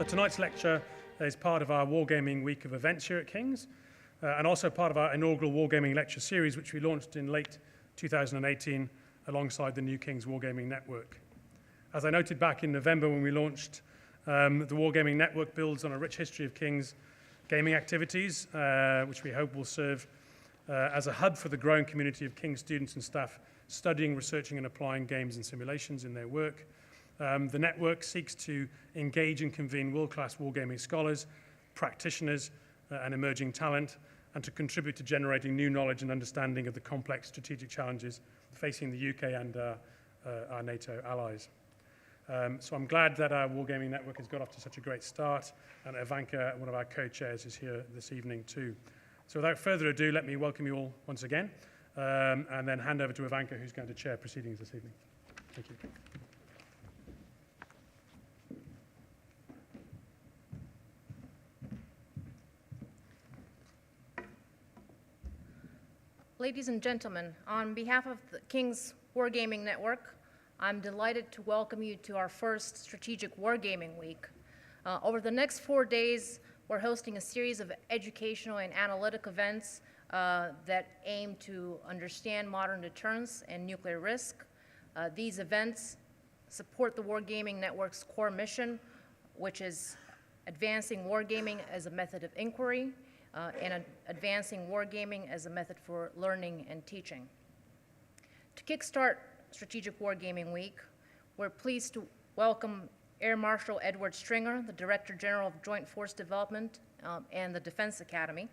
So tonight's lecture is part of our Wargaming week of events here at King's, and also part of our inaugural Wargaming lecture series, which we launched in late 2018 alongside the new King's Wargaming Network. As I noted back in November when we launched, the Wargaming Network builds on a rich history of King's gaming activities, which we hope will serve as a hub for the growing community of King's students and staff studying, researching, and applying games and simulations in their work. The network seeks to engage and convene world-class wargaming scholars, practitioners, and emerging talent, and to contribute to generating new knowledge and understanding of the complex strategic challenges facing the UK and our NATO allies. So I'm glad that our Wargaming Network has got off to such a great start, and Ivanka, one of our co-chairs, is here this evening too. So without further ado, let me welcome you all once again, and then hand over to Ivanka, who's going to chair proceedings this evening. Thank you. Ladies and gentlemen, on behalf of the King's Wargaming Network, I'm delighted to welcome you to our first Strategic Wargaming Week. Over the next 4 days, we're hosting a series of educational and analytic events that aim to understand modern deterrence and nuclear risk. These events support the Wargaming Network's core mission, which is advancing wargaming as a method of inquiry, and advancing wargaming as a method for learning and teaching. To kickstart Strategic Wargaming Week, we're pleased to welcome Air Marshal Edward Stringer, the Director General of Joint Force Development and the Defense Academy.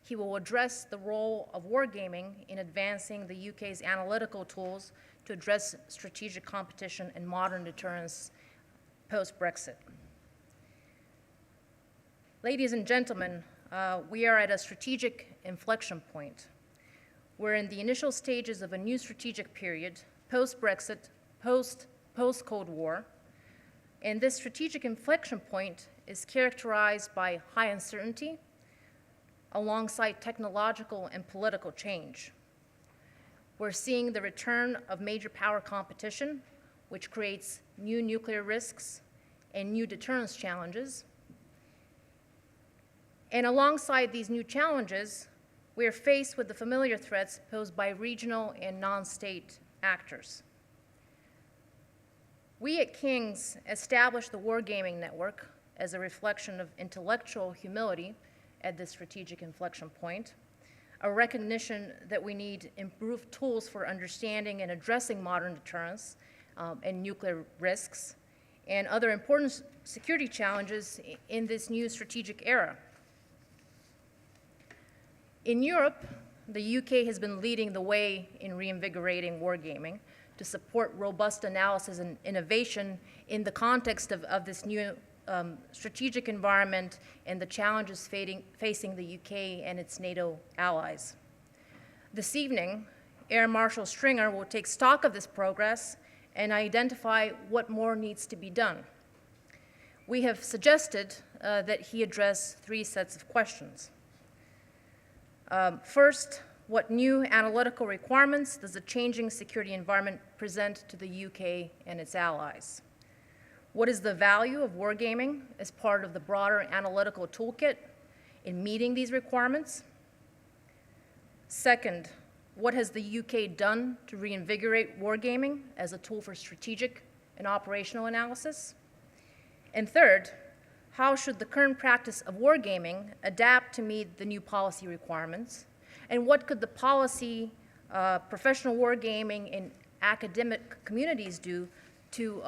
He will address the role of wargaming in advancing the UK's analytical tools to address strategic competition and modern deterrence post-Brexit. Ladies and gentlemen, we are at a strategic inflection point. We're in the initial stages of a new strategic period, post-Brexit, post-Cold War, and this strategic inflection point is characterized by high uncertainty alongside technological and political change. We're seeing the return of major power competition, which creates new nuclear risks and new deterrence challenges. And alongside these new challenges, we are faced with the familiar threats posed by regional and non-state actors. We at King's established the Wargaming Network as a reflection of intellectual humility at this strategic inflection point, a recognition that we need improved tools for understanding and addressing modern deterrence and nuclear risks, and other important security challenges in this new strategic era. In Europe, the UK has been leading the way in reinvigorating wargaming to support robust analysis and innovation in the context of this new strategic environment and the challenges facing the UK and its NATO allies. This evening, Air Marshal Stringer will take stock of this progress and identify what more needs to be done. We have suggested that he address 3 sets of questions. First, what new analytical requirements does the changing security environment present to the UK and its allies? What is the value of wargaming as part of the broader analytical toolkit in meeting these requirements? Second, what has the UK done to reinvigorate wargaming as a tool for strategic and operational analysis? And third, how should the current practice of wargaming adapt to meet the new policy requirements? And what could the policy, professional wargaming, and academic communities do to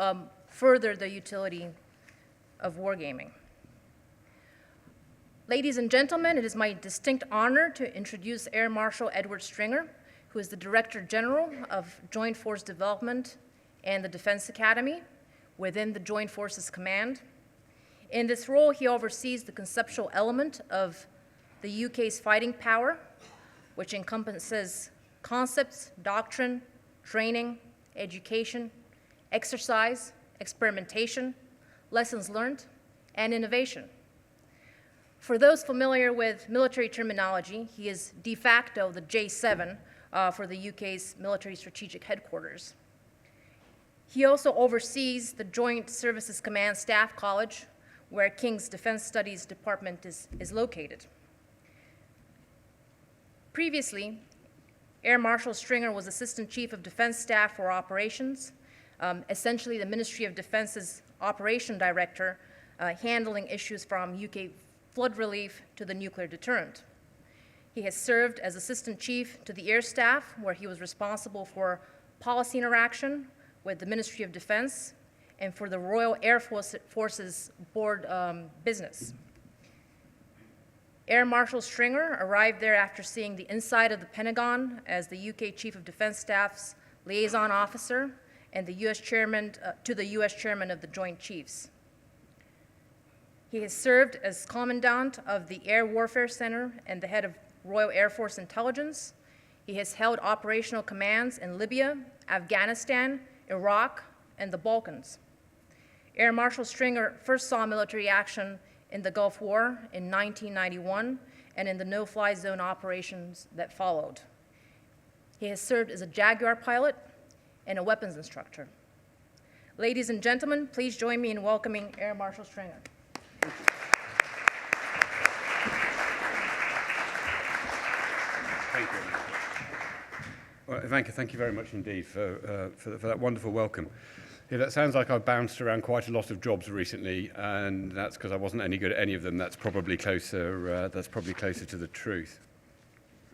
further the utility of wargaming? Ladies and gentlemen, it is my distinct honor to introduce Air Marshal Edward Stringer, who is the Director General of Joint Force Development and the Defense Academy within the Joint Forces Command. In this role, he oversees the conceptual element of the UK's fighting power, which encompasses concepts, doctrine, training, education, exercise, experimentation, lessons learned, and innovation. For those familiar with military terminology, he is de facto the J7 for the UK's military strategic headquarters. He also oversees the Joint Services Command Staff College, where King's Defense Studies Department is located. Previously, Air Marshal Stringer was Assistant Chief of Defense Staff for Operations, essentially the Ministry of Defense's Operation Director, handling issues from UK flood relief to the nuclear deterrent. He has served as Assistant Chief to the Air Staff, where he was responsible for policy interaction with the Ministry of Defense and for the Royal Air Force's board business. Air Marshal Stringer arrived there after seeing the inside of the Pentagon as the UK Chief of Defense Staff's liaison officer and the US Chairman to the US Chairman of the Joint Chiefs. He has served as Commandant of the Air Warfare Center and the head of Royal Air Force Intelligence. He has held operational commands in Libya, Afghanistan, Iraq, and the Balkans. Air Marshal Stringer first saw military action in the Gulf War in 1991 and in the no-fly zone operations that followed. He has served as a Jaguar pilot and a weapons instructor. Ladies and gentlemen, please join me in welcoming Air Marshal Stringer. Thank you. Well, Ivanka, thank you very much indeed for that wonderful welcome. Yeah, that sounds like I've bounced around quite a lot of jobs recently, and that's because I wasn't any good at any of them. That's probably closer to the truth.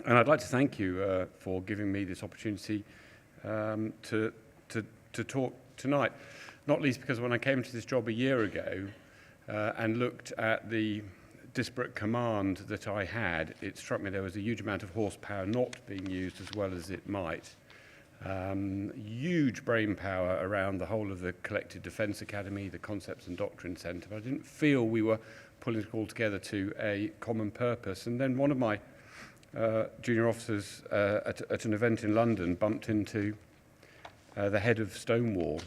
And I'd like to thank you for giving me this opportunity to talk tonight, not least because when I came to this job a year ago and looked at the disparate command that I had, it struck me there was a huge amount of horsepower not being used as well as it might. Huge brain power around the whole of the Collective Defence Academy, the Concepts and Doctrine Centre. But I didn't feel we were pulling it all together to a common purpose. And then one of my junior officers at an event in London bumped into the head of Stonewall,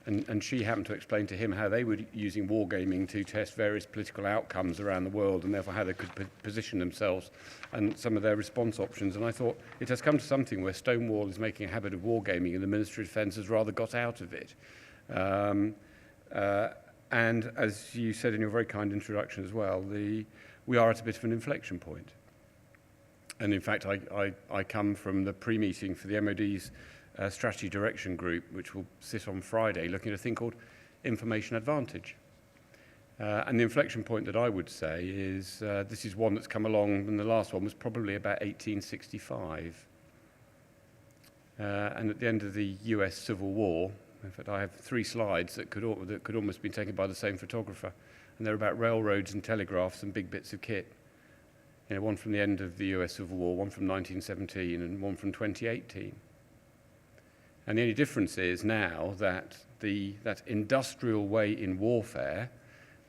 and she happened to explain to him how they were using wargaming to test various political outcomes around the world, and therefore how they could position themselves and some of their response options. And I thought, it has come to something where Stonewall is making a habit of wargaming, and the Ministry of Defence has rather got out of it. And as you said in your very kind introduction as well, we are at a bit of an inflection point. And in fact, I come from the pre-meeting for the MOD's strategy direction group, which will sit on Friday, looking at a thing called information advantage. And the inflection point that I would say is this is one that's come along, and the last one was probably about 1865. And at the end of the US Civil War, in fact, I have 3 slides that could almost be taken by the same photographer, and they're about railroads and telegraphs and big bits of kit. You know, one from the end of the US Civil War, one from 1917, and one from 2018. And the only difference is now that that industrial way in warfare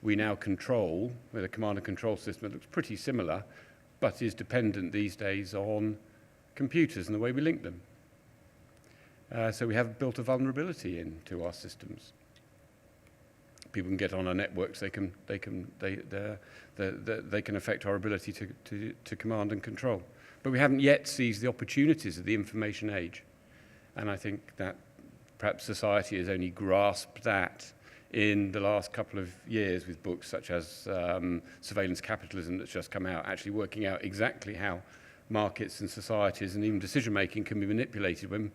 we now control with a command and control system that looks pretty similar, but is dependent these days on computers and the way we link them. So we have built a vulnerability into our systems. People can get on our networks. They can affect our ability to command and control. But we haven't yet seized the opportunities of the information age. And I think that perhaps society has only grasped that in the last couple of years with books such as Surveillance Capitalism that's just come out, actually working out exactly how markets and societies and even decision-making can be manipulated when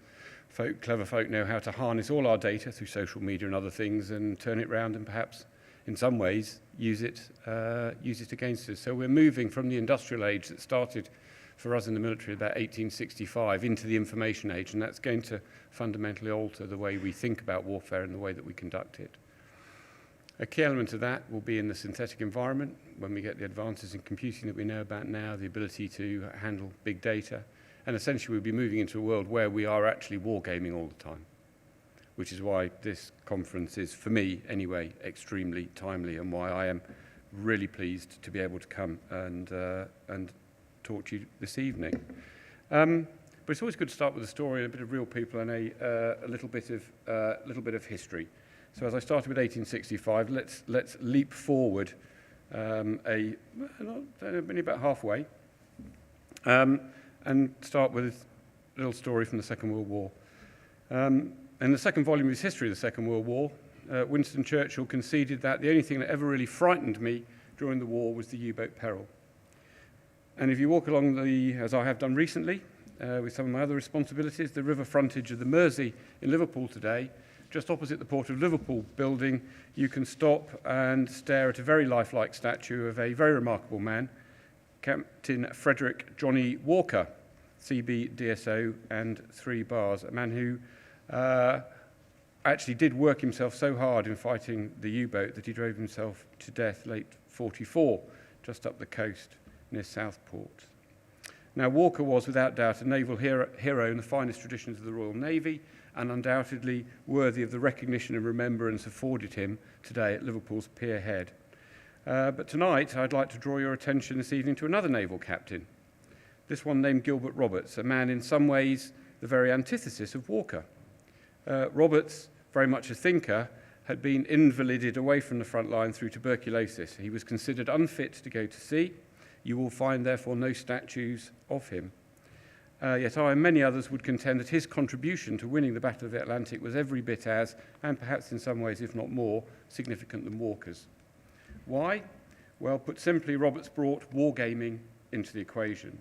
clever folk know how to harness all our data through social media and other things and turn it around and perhaps, in some ways, use it against us. So we're moving from the industrial age that started for us in the military about 1865 into the information age, and that's going to fundamentally alter the way we think about warfare and the way that we conduct it. A key element of that will be in the synthetic environment, when we get the advances in computing that we know about now, the ability to handle big data, and essentially we'll be moving into a world where we are actually wargaming all the time, which is why this conference is, for me anyway, extremely timely, and why I am really pleased to be able to come and talk to you this evening. But it's always good to start with a story, a bit of real people, and a little bit of history. So as I started with 1865, let's leap forward only about halfway, and start with a little story from the Second World War. In the second volume of his history of the Second World War, Winston Churchill conceded that the only thing that ever really frightened me during the war was the U-boat peril. And if you walk along as I have done recently, with some of my other responsibilities, the river frontage of the Mersey in Liverpool today, just opposite the Port of Liverpool building, you can stop and stare at a very lifelike statue of a very remarkable man, Captain Frederick Johnny Walker, CB DSO and 3 bars, a man who actually did work himself so hard in fighting the U-boat that he drove himself to death late 44, just up the coast near Southport. Now, Walker was without doubt a naval hero in the finest traditions of the Royal Navy, and undoubtedly worthy of the recognition and remembrance afforded him today at Liverpool's Pier Head. But tonight, I'd like to draw your attention this evening to another naval captain, this one named Gilbert Roberts, a man in some ways the very antithesis of Walker. Roberts, very much a thinker, had been invalided away from the front line through tuberculosis. He was considered unfit to go to sea. You will find, therefore, no statues of him. Yet I and many others would contend that his contribution to winning the Battle of the Atlantic was every bit as, and perhaps in some ways, if not more, significant than Walker's. Why? Well, put simply, Roberts brought wargaming into the equation.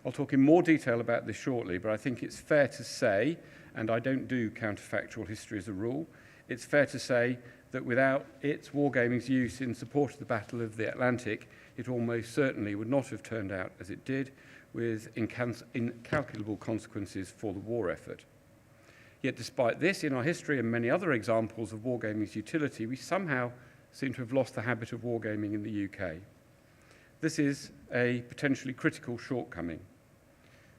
I'll talk in more detail about this shortly, but I think it's fair to say, and I don't do counterfactual history as a rule, it's fair to say that without its wargaming's use in support of the Battle of the Atlantic, it almost certainly would not have turned out as it did, with incalculable consequences for the war effort. Yet despite this, in our history and many other examples of wargaming's utility, we somehow seem to have lost the habit of wargaming in the UK. This is a potentially critical shortcoming.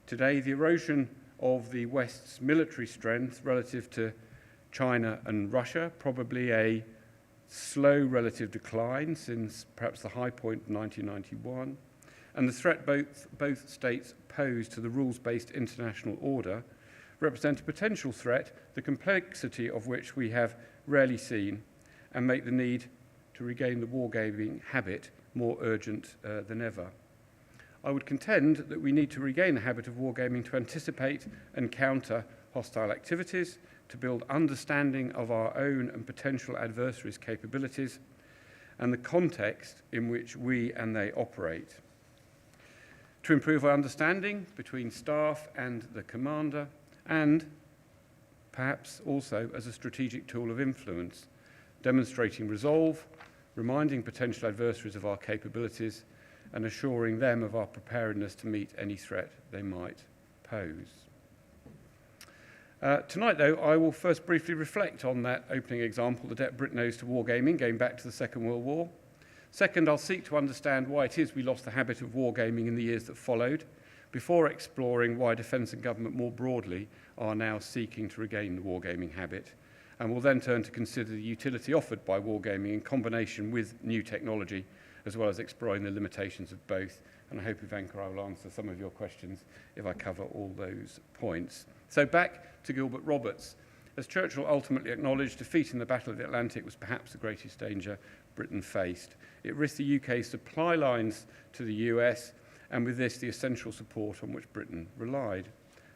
Today, the erosion of the West's military strength relative to China and Russia, probably a slow relative decline since perhaps the high point of 1991, and the threat both states pose to the rules-based international order represent a potential threat, the complexity of which we have rarely seen, and make the need to regain the wargaming habit more urgent than ever. I would contend that we need to regain the habit of wargaming to anticipate and counter hostile activities, to build understanding of our own and potential adversaries' capabilities, and the context in which we and they operate. To improve our understanding between staff and the commander, and perhaps also as a strategic tool of influence, demonstrating resolve, reminding potential adversaries of our capabilities, and assuring them of our preparedness to meet any threat they might pose. Tonight, though, I will first briefly reflect on that opening example, the debt Britain owes to wargaming, going back to the Second World War. Second, I'll seek to understand why it is we lost the habit of wargaming in the years that followed, before exploring why defence and government more broadly are now seeking to regain the wargaming habit. And we'll then turn to consider the utility offered by wargaming in combination with new technology, as well as exploring the limitations of both. And I hope, Ivanka, I will answer some of your questions if I cover all those points. So back to Gilbert Roberts. As Churchill ultimately acknowledged, defeat in the Battle of the Atlantic was perhaps the greatest danger Britain faced. It risked the UK's supply lines to the US, and with this, the essential support on which Britain relied.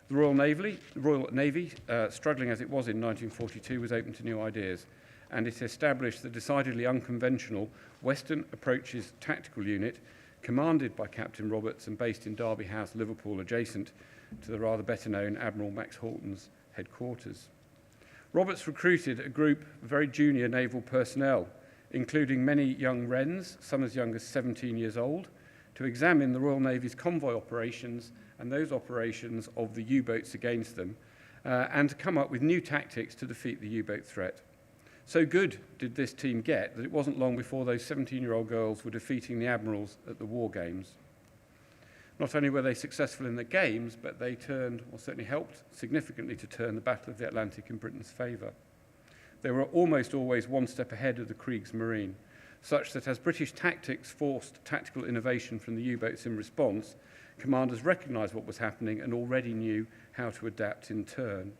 The Royal Navy, struggling as it was in 1942, was open to new ideas, and it established the decidedly unconventional Western Approaches Tactical Unit, commanded by Captain Roberts and based in Derby House, Liverpool, adjacent to the rather better-known Admiral Max Halton's headquarters. Roberts recruited a group of very junior naval personnel, including many young Wrens, some as young as 17 years old, to examine the Royal Navy's convoy operations and those operations of the U-boats against them, and to come up with new tactics to defeat the U-boat threat. So good did this team get that it wasn't long before those 17-year-old girls were defeating the admirals at the War Games. Not only were they successful in the games, but they turned, or certainly helped significantly to turn the Battle of the Atlantic in Britain's favour. They were almost always one step ahead of the Kriegsmarine, such that as British tactics forced tactical innovation from the U-boats in response, commanders recognised what was happening and already knew how to adapt in turn.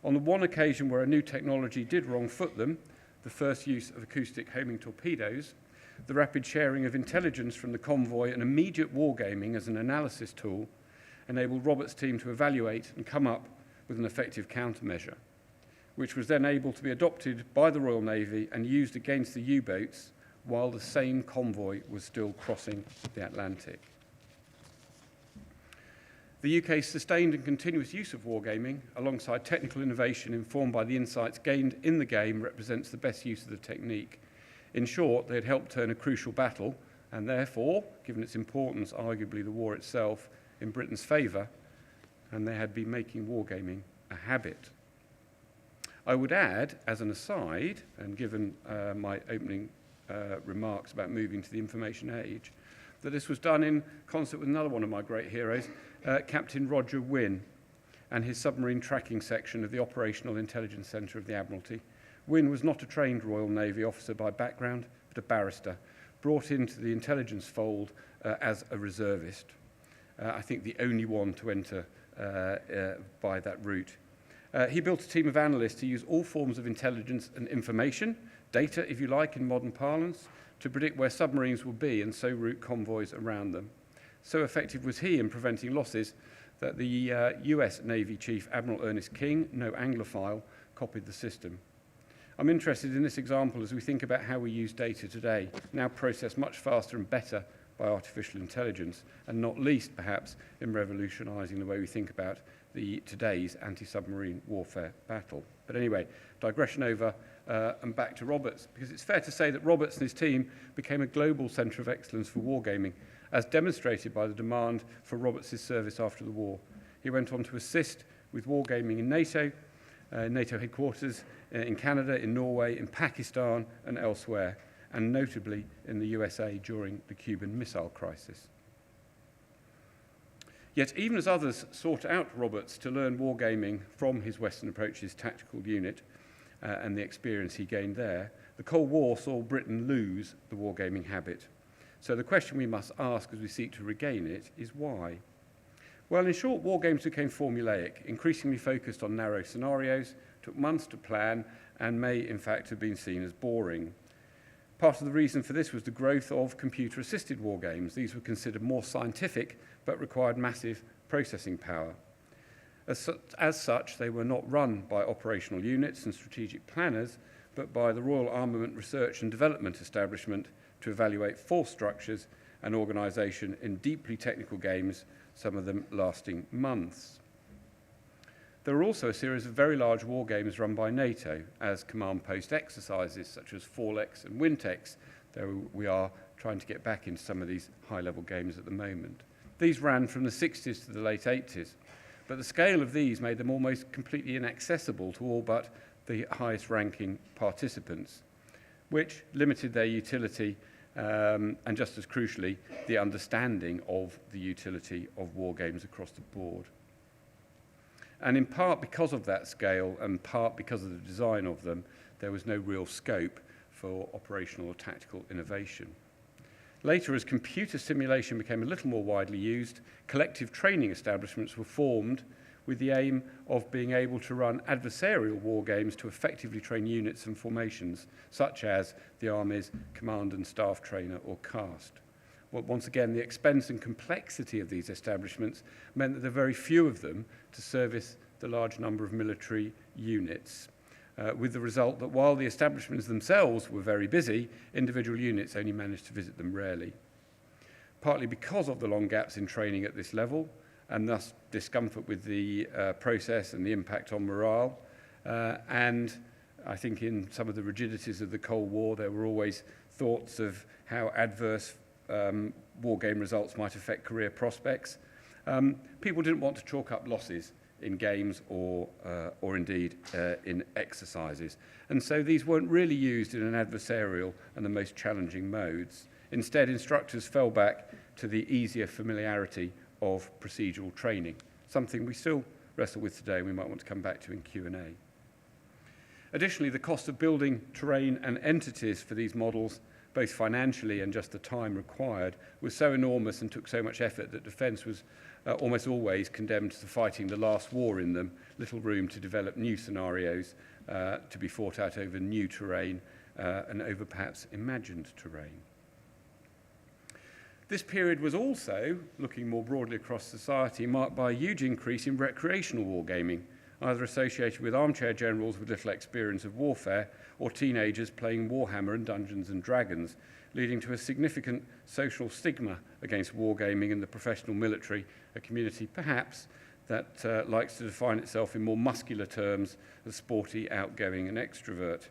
On the one occasion where a new technology did wrong-foot them, the first use of acoustic homing torpedoes, the rapid sharing of intelligence from the convoy and immediate wargaming as an analysis tool enabled Roberts' team to evaluate and come up with an effective countermeasure. which was then able to be adopted by the Royal Navy and used against the U-boats while the same convoy was still crossing the Atlantic. The UK's sustained and continuous use of wargaming, alongside technical innovation informed by the insights gained in the game, represents the best use of the technique. In short, they had helped turn a crucial battle, and therefore, given its importance, arguably the war itself, in Britain's favour, and they had been making wargaming a habit. I would add, as an aside, and given my opening remarks about moving to the information age, that this was done in concert with another one of my great heroes, Captain Roger Wynne, and his submarine tracking section of the Operational Intelligence Centre of the Admiralty. Wynne was not a trained Royal Navy officer by background, but a barrister, brought into the intelligence fold as a reservist. I think the only one to enter by that route. He built a team of analysts to use all forms of intelligence and information, data, if you like, in modern parlance, to predict where submarines will be and so route convoys around them. So effective was he in preventing losses that the US Navy Chief Admiral Ernest King, no Anglophile, copied the system. I'm interested in this example as we think about how we use data today, now processed much faster and better by artificial intelligence, and not least, perhaps, in revolutionising the way we think about today's anti-submarine warfare battle. But anyway, digression over and back to Roberts, because it's fair to say that Roberts and his team became a global centre of excellence for wargaming, as demonstrated by the demand for Roberts' service after the war. He went on to assist with wargaming in NATO, NATO headquarters in Canada, in Norway, in Pakistan and elsewhere, and notably in the USA during the Cuban Missile Crisis. Yet even as others sought out Roberts to learn wargaming from his Western Approaches tactical unit and the experience he gained there, the Cold War saw Britain lose the wargaming habit. So the question we must ask as we seek to regain it is why? Well, in short, wargames became formulaic, increasingly focused on narrow scenarios, took months to plan, and may in fact have been seen as boring. Part of the reason for this was the growth of computer-assisted wargames. These were considered more scientific, but required massive processing power. As such, they were not run by operational units and strategic planners, but by the Royal Armament Research and Development Establishment to evaluate force structures and organisation in deeply technical games, some of them lasting months. There are also a series of very large war games run by NATO as command post exercises such as Forlex and Wintex, though we are trying to get back into some of these high-level games at the moment. These ran from the 60s to the late 80s, but the scale of these made them almost completely inaccessible to all but the highest-ranking participants, which limited their utility and just as crucially, the understanding of the utility of war games across the board. And in part because of that scale and part because of the design of them, there was no real scope for operational or tactical innovation. Later, as computer simulation became a little more widely used, collective training establishments were formed with the aim of being able to run adversarial war games to effectively train units and formations, such as the Army's Command and Staff Trainer, or CAST. Well, once again, the expense and complexity of these establishments meant that there were very few of them to service the large number of military units, with the result that while the establishments themselves were very busy, individual units only managed to visit them rarely. Partly because of the long gaps in training at this level, and thus discomfort with the process and the impact on morale, and I think in some of the rigidities of the Cold War, there were always thoughts of how adverse war game results might affect career prospects. People didn't want to chalk up losses in games or indeed in exercises. And so these weren't really used in an adversarial and the most challenging modes. Instead, instructors fell back to the easier familiarity of procedural training, something we still wrestle with today and we might want to come back to in Q&A. Additionally, the cost of building terrain and entities for these models, both financially and just the time required, was so enormous and took so much effort that defence was almost always condemned to fighting the last war in them, little room to develop new scenarios to be fought out over new terrain and over perhaps imagined terrain. This period was also, looking more broadly across society, marked by a huge increase in recreational wargaming, either associated with armchair generals with little experience of warfare or teenagers playing Warhammer and Dungeons and Dragons, leading to a significant social stigma against wargaming in the professional military, a community perhaps that likes to define itself in more muscular terms as sporty, outgoing and extrovert.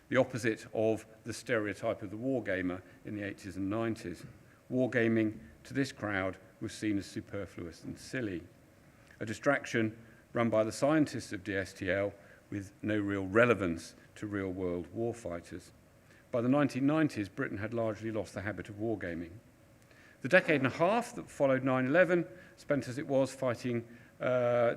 The opposite of the stereotype of the wargamer in the 80s and 90s. Wargaming to this crowd was seen as superfluous and silly, a distraction run by the scientists of DSTL with no real relevance to real-world warfighters. By the 1990s, Britain had largely lost the habit of wargaming. The decade and a half that followed 9/11, spent as it was fighting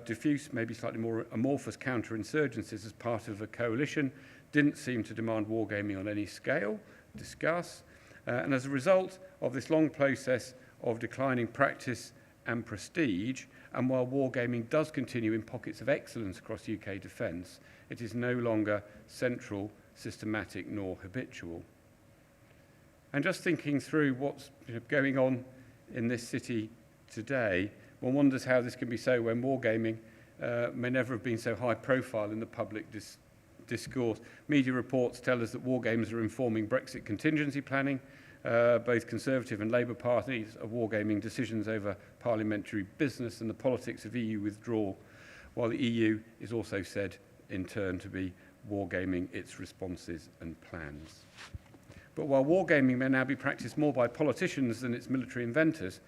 diffuse, maybe slightly more amorphous counterinsurgencies as part of a coalition, didn't seem to demand wargaming on any scale, discuss, and as a result of this long process of declining practice and prestige, and while wargaming does continue in pockets of excellence across UK defence, it is no longer central, systematic, nor habitual. And just thinking through what's going on in this city today, one wonders how this can be so when wargaming may never have been so high profile in the public discourse. Media reports tell us that wargames are informing Brexit contingency planning. Both Conservative and Labour parties are wargaming decisions over parliamentary business and the politics of EU withdrawal, while the EU is also said in turn to be wargaming its responses and plans. But while wargaming may now be practiced more by politicians than its military inventors,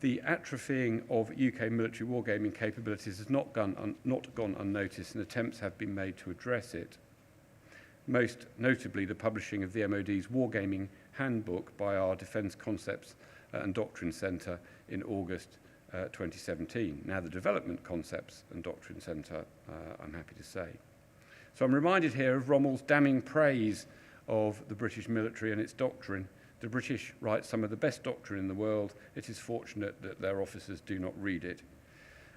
the atrophying of UK military wargaming capabilities has not gone unnoticed, and attempts have been made to address it. Most notably, the publishing of the MOD's Wargaming Handbook by our Defence Concepts and Doctrine Centre in August 2017. Now the Development Concepts and Doctrine Centre, I'm happy to say. So I'm reminded here of Rommel's damning praise of the British military and its doctrine. The British write some of the best doctrine in the world. It is fortunate that their officers do not read it.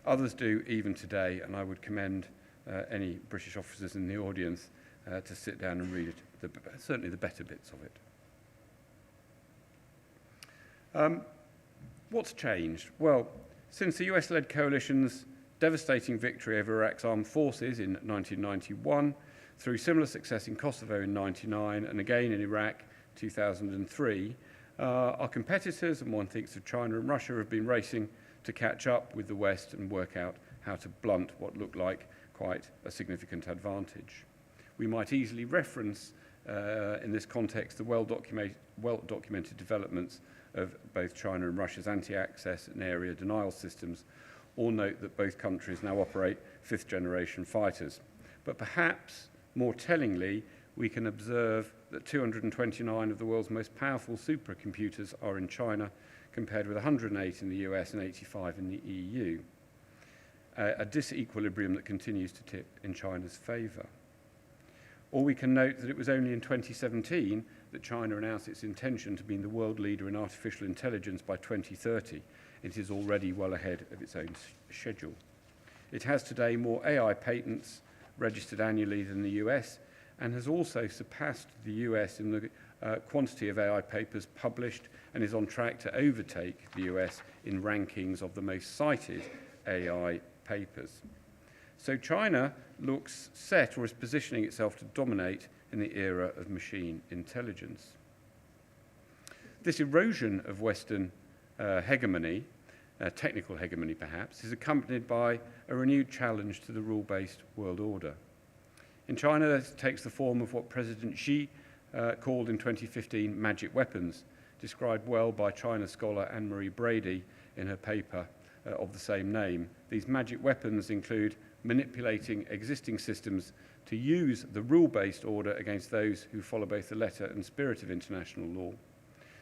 Others do even today, and I would commend any British officers in the audience to sit down and read it, certainly the better bits of it. What's changed? Well, since the US-led coalition's devastating victory over Iraq's armed forces in 1991, through similar success in Kosovo in 1999, and again in Iraq 2003, our competitors, and one thinks of China and Russia, have been racing to catch up with the West and work out how to blunt what looked like quite a significant advantage. We might easily reference, in this context, the well-documented developments of both China and Russia's anti-access and area denial systems, or note that both countries now operate fifth-generation fighters. But perhaps, more tellingly, we can observe that 229 of the world's most powerful supercomputers are in China, compared with 108 in the US and 85 in the EU, a disequilibrium that continues to tip in China's favour. Or we can note that it was only in 2017 that China announced its intention to be the world leader in artificial intelligence by 2030. It is already well ahead of its own schedule. It has today more AI patents registered annually than the US, and has also surpassed the US in the quantity of AI papers published, and is on track to overtake the US in rankings of the most cited AI papers. So China looks set, or is positioning itself to dominate in the era of machine intelligence. This erosion of Western hegemony, technical hegemony perhaps, is accompanied by a renewed challenge to the rule-based world order. In China, this takes the form of what President Xi called in 2015 magic weapons, described well by China scholar Anne-Marie Brady in her paper of the same name. These magic weapons include manipulating existing systems to use the rule-based order against those who follow both the letter and spirit of international law,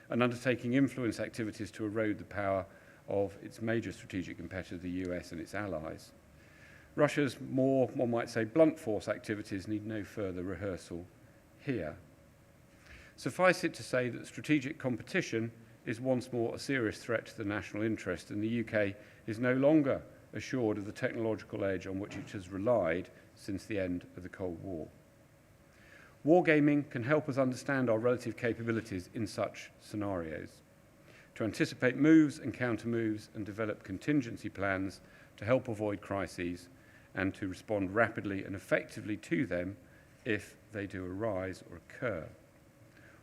and undertaking influence activities to erode the power of its major strategic competitor, the US, and its allies. Russia's more, one might say, blunt force activities need no further rehearsal here. Suffice it to say that strategic competition is once more a serious threat to the national interest, and the UK is no longer assured of the technological edge on which it has relied since the end of the Cold War. Wargaming can help us understand our relative capabilities in such scenarios, to anticipate moves and counter-moves and develop contingency plans to help avoid crises, and to respond rapidly and effectively to them if they do arise or occur.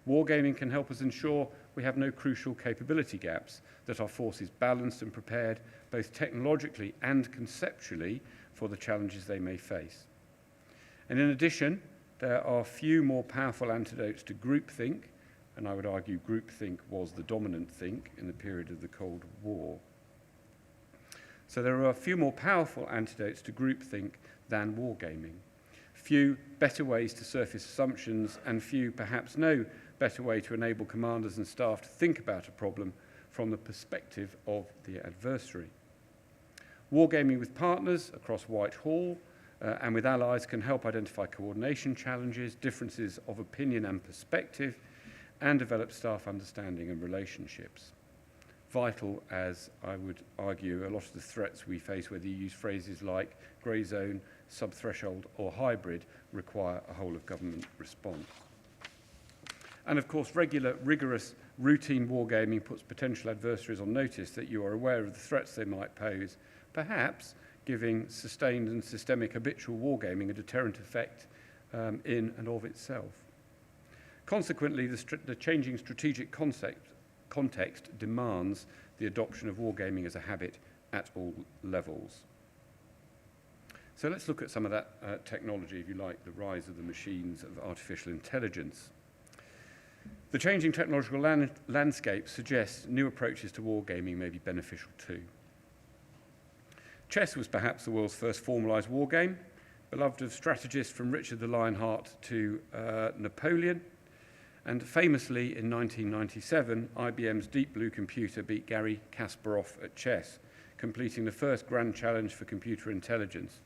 Wargaming can help us ensure we have no crucial capability gaps, that our force is balanced and prepared both technologically and conceptually for the challenges they may face. And in addition, there are few more powerful antidotes to groupthink, and I would argue groupthink was the dominant think in the period of the Cold War. So there are a few more powerful antidotes to groupthink than wargaming. Few better ways to surface assumptions, and few, perhaps no, better way to enable commanders and staff to think about a problem from the perspective of the adversary. Wargaming with partners across Whitehall and with allies can help identify coordination challenges, differences of opinion and perspective, and develop staff understanding and relationships. Vital, as I would argue, a lot of the threats we face, whether you use phrases like grey zone, sub-threshold or hybrid, require a whole-of-government response. And of course, regular, rigorous, routine wargaming puts potential adversaries on notice that you are aware of the threats they might pose, perhaps giving sustained and systemic habitual wargaming a deterrent effect in and of itself. Consequently, the changing strategic context demands the adoption of wargaming as a habit at all levels. So let's look at some of that technology, if you like, the rise of the machines of artificial intelligence. The changing technological landscape suggests new approaches to wargaming may be beneficial too. Chess was perhaps the world's first formalised wargame, beloved of strategists from Richard the Lionheart to Napoleon. And famously, in 1997, IBM's Deep Blue computer beat Garry Kasparov at chess, completing the first grand challenge for computer intelligence,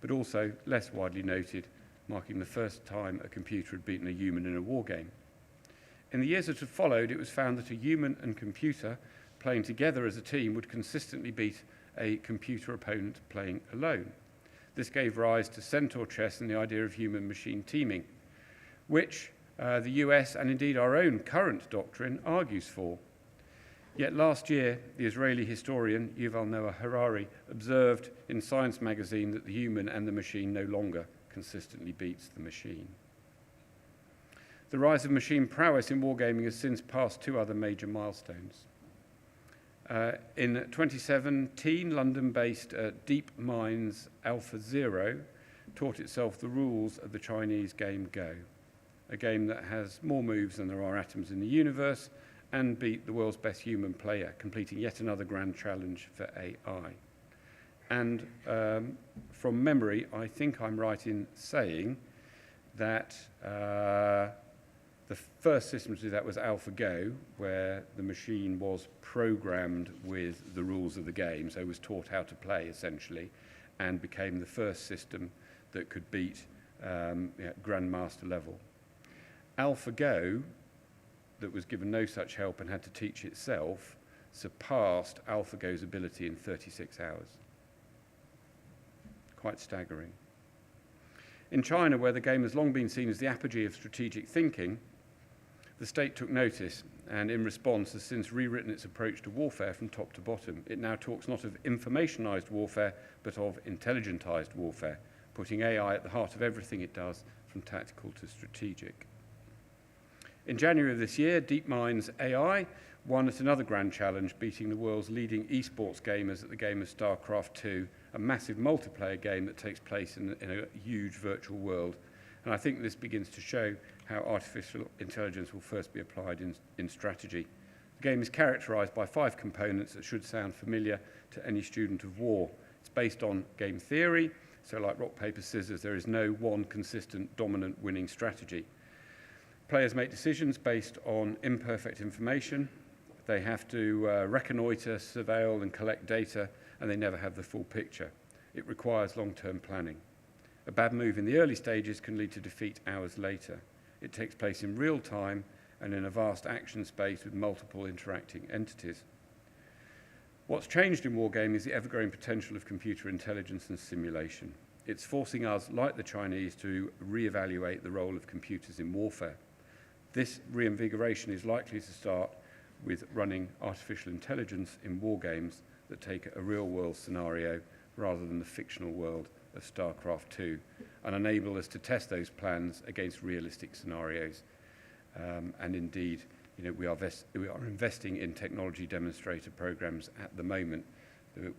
but also, less widely noted, marking the first time a computer had beaten a human in a wargame. In the years that had followed, it was found that a human and computer playing together as a team would consistently beat a computer opponent playing alone. This gave rise to centaur chess and the idea of human-machine teaming, which the US and indeed our own current doctrine argues for. Yet last year, the Israeli historian Yuval Noah Harari observed in Science magazine that the human and the machine no longer consistently beats the machine. The rise of machine prowess in wargaming has since passed two other major milestones. In 2017, London-based DeepMind's AlphaZero taught itself the rules of the Chinese game Go, a game that has more moves than there are atoms in the universe, and beat the world's best human player, completing yet another grand challenge for AI. And from memory, I think I'm right in saying that the first system to do that was AlphaGo, where the machine was programmed with the rules of the game, so it was taught how to play, essentially, and became the first system that could beat Grandmaster level. AlphaGo, that was given no such help and had to teach itself, surpassed AlphaGo's ability in 36 hours. Quite staggering. In China, where the game has long been seen as the apogee of strategic thinking, the state took notice and, in response, has since rewritten its approach to warfare from top to bottom. It now talks not of informationized warfare, but of intelligentized warfare, putting AI at the heart of everything it does, from tactical to strategic. In January of this year, DeepMind's AI won at another grand challenge, beating the world's leading esports gamers at the game of StarCraft 2, a massive multiplayer game that takes place in a huge virtual world. And I think this begins to show how artificial intelligence will first be applied in strategy. The game is characterized by 5 components that should sound familiar to any student of war. It's based on game theory, so like rock, paper, scissors, there is no one consistent, dominant, winning strategy. Players make decisions based on imperfect information. They have to reconnoiter, surveil, and collect data, and they never have the full picture. It requires long-term planning. A bad move in the early stages can lead to defeat hours later. It takes place in real time and in a vast action space with multiple interacting entities. What's changed in wargaming is the ever-growing potential of computer intelligence and simulation. It's forcing us, like the Chinese, to re-evaluate the role of computers in warfare. This reinvigoration is likely to start with running artificial intelligence in wargames that take a real-world scenario rather than the fictional world of StarCraft 2 and enable us to test those plans against realistic scenarios. And indeed, we are investing in technology demonstrator programs at the moment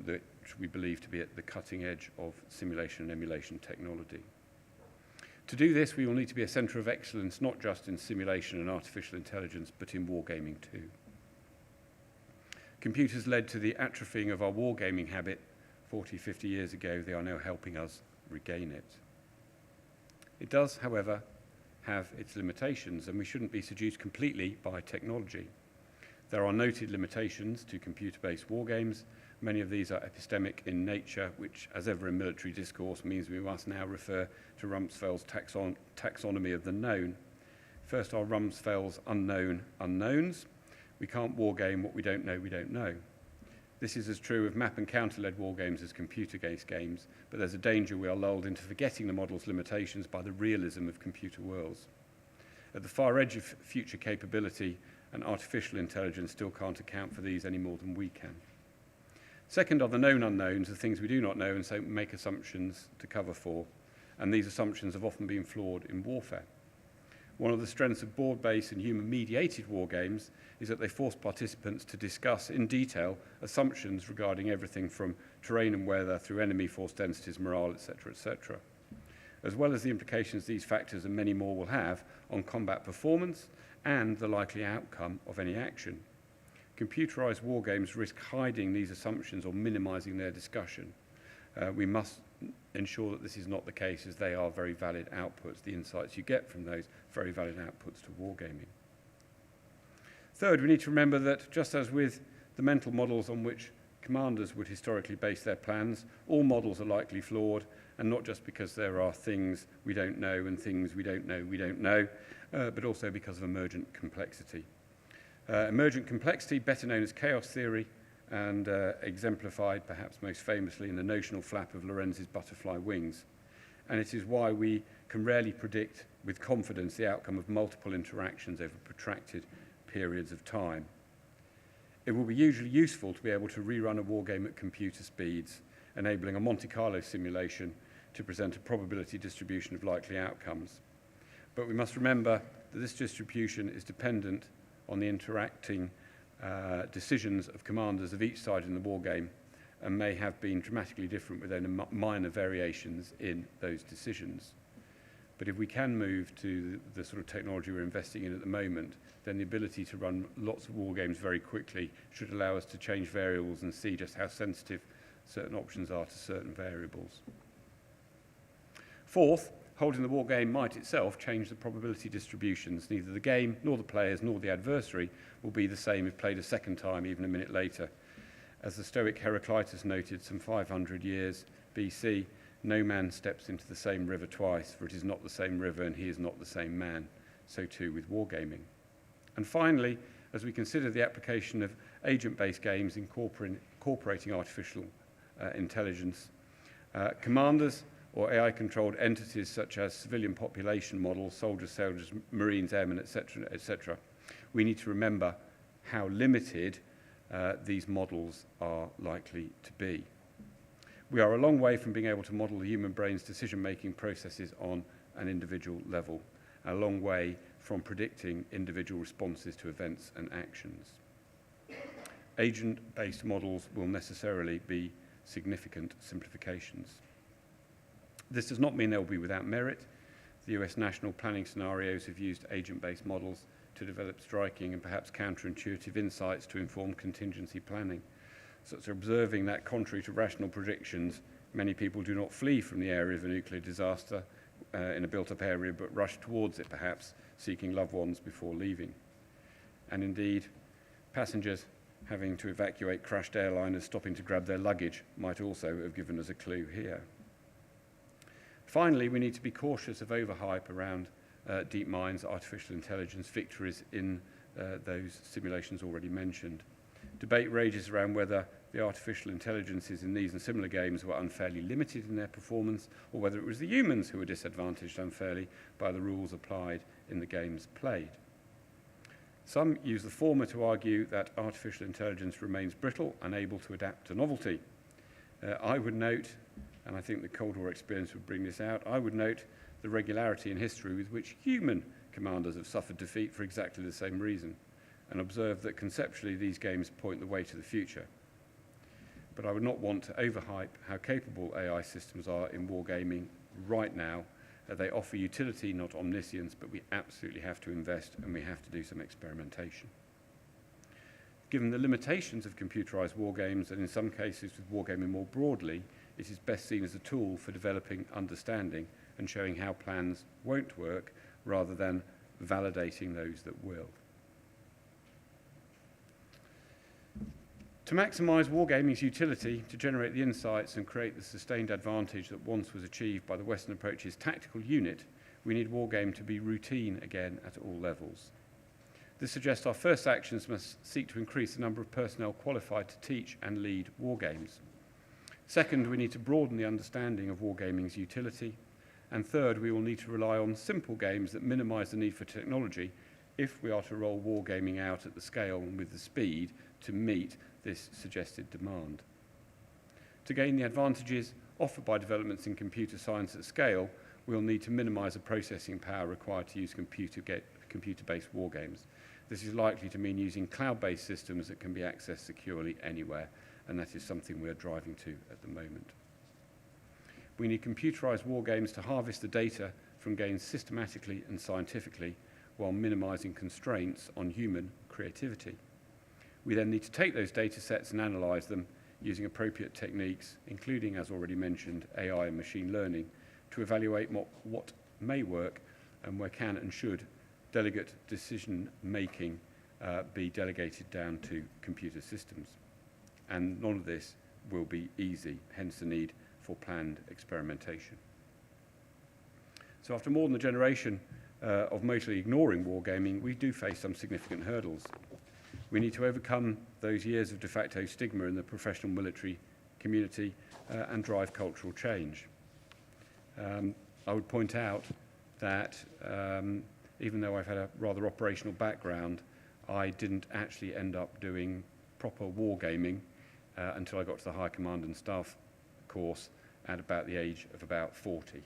that we believe to be at the cutting edge of simulation and emulation technology. To do this, we will need to be a centre of excellence, not just in simulation and artificial intelligence, but in wargaming too. Computers led to the atrophying of our wargaming habit 40, 50 years ago. They are now helping us regain it. It does, however, have its limitations, and we shouldn't be seduced completely by technology. There are noted limitations to computer-based wargames. Many of these are epistemic in nature, which, as ever in military discourse, means we must now refer to Rumsfeld's taxonomy of the known. First are Rumsfeld's unknown unknowns. We can't wargame what we don't know. This is as true of map and counter-led wargames as computer-based games, but there's a danger we are lulled into forgetting the model's limitations by the realism of computer worlds. At the far edge of future capability, and artificial intelligence still can't account for these any more than we can. Second are the known unknowns, the things we do not know and so make assumptions to cover for, and these assumptions have often been flawed in warfare. One of the strengths of board-based and human-mediated wargames is that they force participants to discuss in detail assumptions regarding everything from terrain and weather through enemy force densities, morale, etc., as well as the implications these factors and many more will have on combat performance and the likely outcome of any action. Computerized wargames risk hiding these assumptions or minimizing their discussion. We must ensure that this is not the case, as they are very valid outputs. The insights you get from those very valid outputs to wargaming. Third, we need to remember that just as with the mental models on which commanders would historically base their plans, all models are likely flawed, and not just because there are things we don't know and things we don't know, but also because of emergent complexity. Emergent complexity, better known as chaos theory, and exemplified perhaps most famously in the notional flap of Lorenz's butterfly wings. And it is why we can rarely predict with confidence the outcome of multiple interactions over protracted periods of time. It will be usually useful to be able to rerun a wargame at computer speeds, enabling a Monte Carlo simulation to present a probability distribution of likely outcomes. But we must remember that this distribution is dependent on the interacting decisions of commanders of each side in the wargame and may have been dramatically different with only minor variations in those decisions. But if we can move to the sort of technology we're investing in at the moment, then the ability to run lots of wargames very quickly should allow us to change variables and see just how sensitive certain options are to certain variables. Fourth, holding the wargame might itself change the probability distributions. Neither the game, nor the players, nor the adversary will be the same if played a second time, even a minute later. As the Stoic Heraclitus noted some 500 years BC, no man steps into the same river twice, for it is not the same river and he is not the same man. So too with wargaming. And finally, as we consider the application of agent-based games incorporating artificial intelligence, commanders or AI-controlled entities such as civilian population models, soldiers, sailors, marines, airmen, etc., we need to remember how limited these models are likely to be. We are a long way from being able to model the human brain's decision-making processes on an individual level, a long way from predicting individual responses to events and actions. Agent-based models will necessarily be significant simplifications. This does not mean they will be without merit. The US national planning scenarios have used agent-based models to develop striking and perhaps counterintuitive insights to inform contingency planning. Such observing that, contrary to rational predictions, many people do not flee from the area of a nuclear disaster in a built-up area, but rush towards it, perhaps seeking loved ones before leaving. And indeed, passengers having to evacuate crashed airliners stopping to grab their luggage might also have given us a clue here. Finally, we need to be cautious of overhype around deep minds, artificial intelligence, victories in those simulations already mentioned. Debate rages around whether the artificial intelligences in these and similar games were unfairly limited in their performance, or whether it was the humans who were disadvantaged unfairly by the rules applied in the games played. Some use the former to argue that artificial intelligence remains brittle, unable to adapt to novelty. I would note and I think the Cold War experience would bring this out, I would note the regularity in history with which human commanders have suffered defeat for exactly the same reason, and observe that conceptually these games point the way to the future. But I would not want to overhype how capable AI systems are in wargaming right now. They offer utility, not omniscience, but we absolutely have to invest and we have to do some experimentation. Given the limitations of computerized wargames, and in some cases with wargaming more broadly, it is best seen as a tool for developing understanding and showing how plans won't work rather than validating those that will. To maximise wargaming's utility, to generate the insights and create the sustained advantage that once was achieved by the Western approach's tactical unit, we need wargame to be routine again at all levels. This suggests our first actions must seek to increase the number of personnel qualified to teach and lead wargames. Second, we need to broaden the understanding of wargaming's utility. And third, we will need to rely on simple games that minimise the need for technology if we are to roll wargaming out at the scale and with the speed to meet this suggested demand. To gain the advantages offered by developments in computer science at scale, we'll need to minimise the processing power required to use computer-based wargames. This is likely to mean using cloud-based systems that can be accessed securely anywhere, and that is something we're driving to at the moment. We need computerized wargames to harvest the data from gains systematically and scientifically while minimizing constraints on human creativity. We then need to take those data sets and analyze them using appropriate techniques, including, as already mentioned, AI and machine learning, to evaluate what may work and where can and should delegate decision-making be delegated down to computer systems. And none of this will be easy, hence the need for planned experimentation. So after more than a generation of mostly ignoring wargaming, we do face some significant hurdles. We need to overcome those years of de facto stigma in the professional military community and drive cultural change. I would point out that even though I've had a rather operational background, I didn't actually end up doing proper wargaming until I got to the High Command and Staff course at about the age of about 40.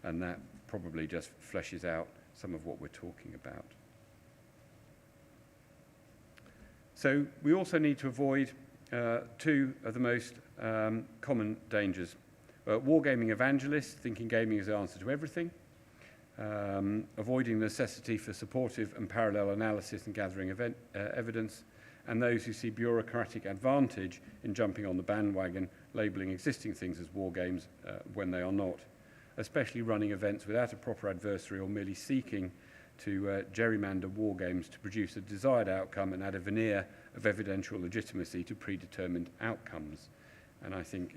And that probably just fleshes out some of what we're talking about. So we also need to avoid two of the most common dangers. Wargaming evangelists, thinking gaming is the answer to everything. Avoiding the necessity for supportive and parallel analysis and gathering evidence, and those who see bureaucratic advantage in jumping on the bandwagon, labelling existing things as war games when they are not, especially running events without a proper adversary or merely seeking to gerrymander war games to produce a desired outcome and add a veneer of evidential legitimacy to predetermined outcomes. And I think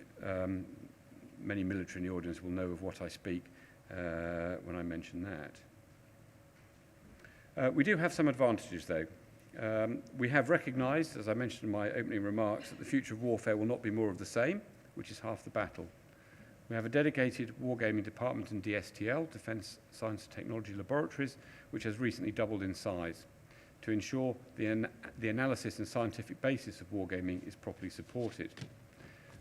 many military in the audience will know of what I speak when I mention that. We do have some advantages, though. We have recognised, as I mentioned in my opening remarks, that the future of warfare will not be more of the same, which is half the battle. We have a dedicated wargaming department in DSTL, Defence Science and Technology Laboratories, which has recently doubled in size to ensure the analysis and scientific basis of wargaming is properly supported.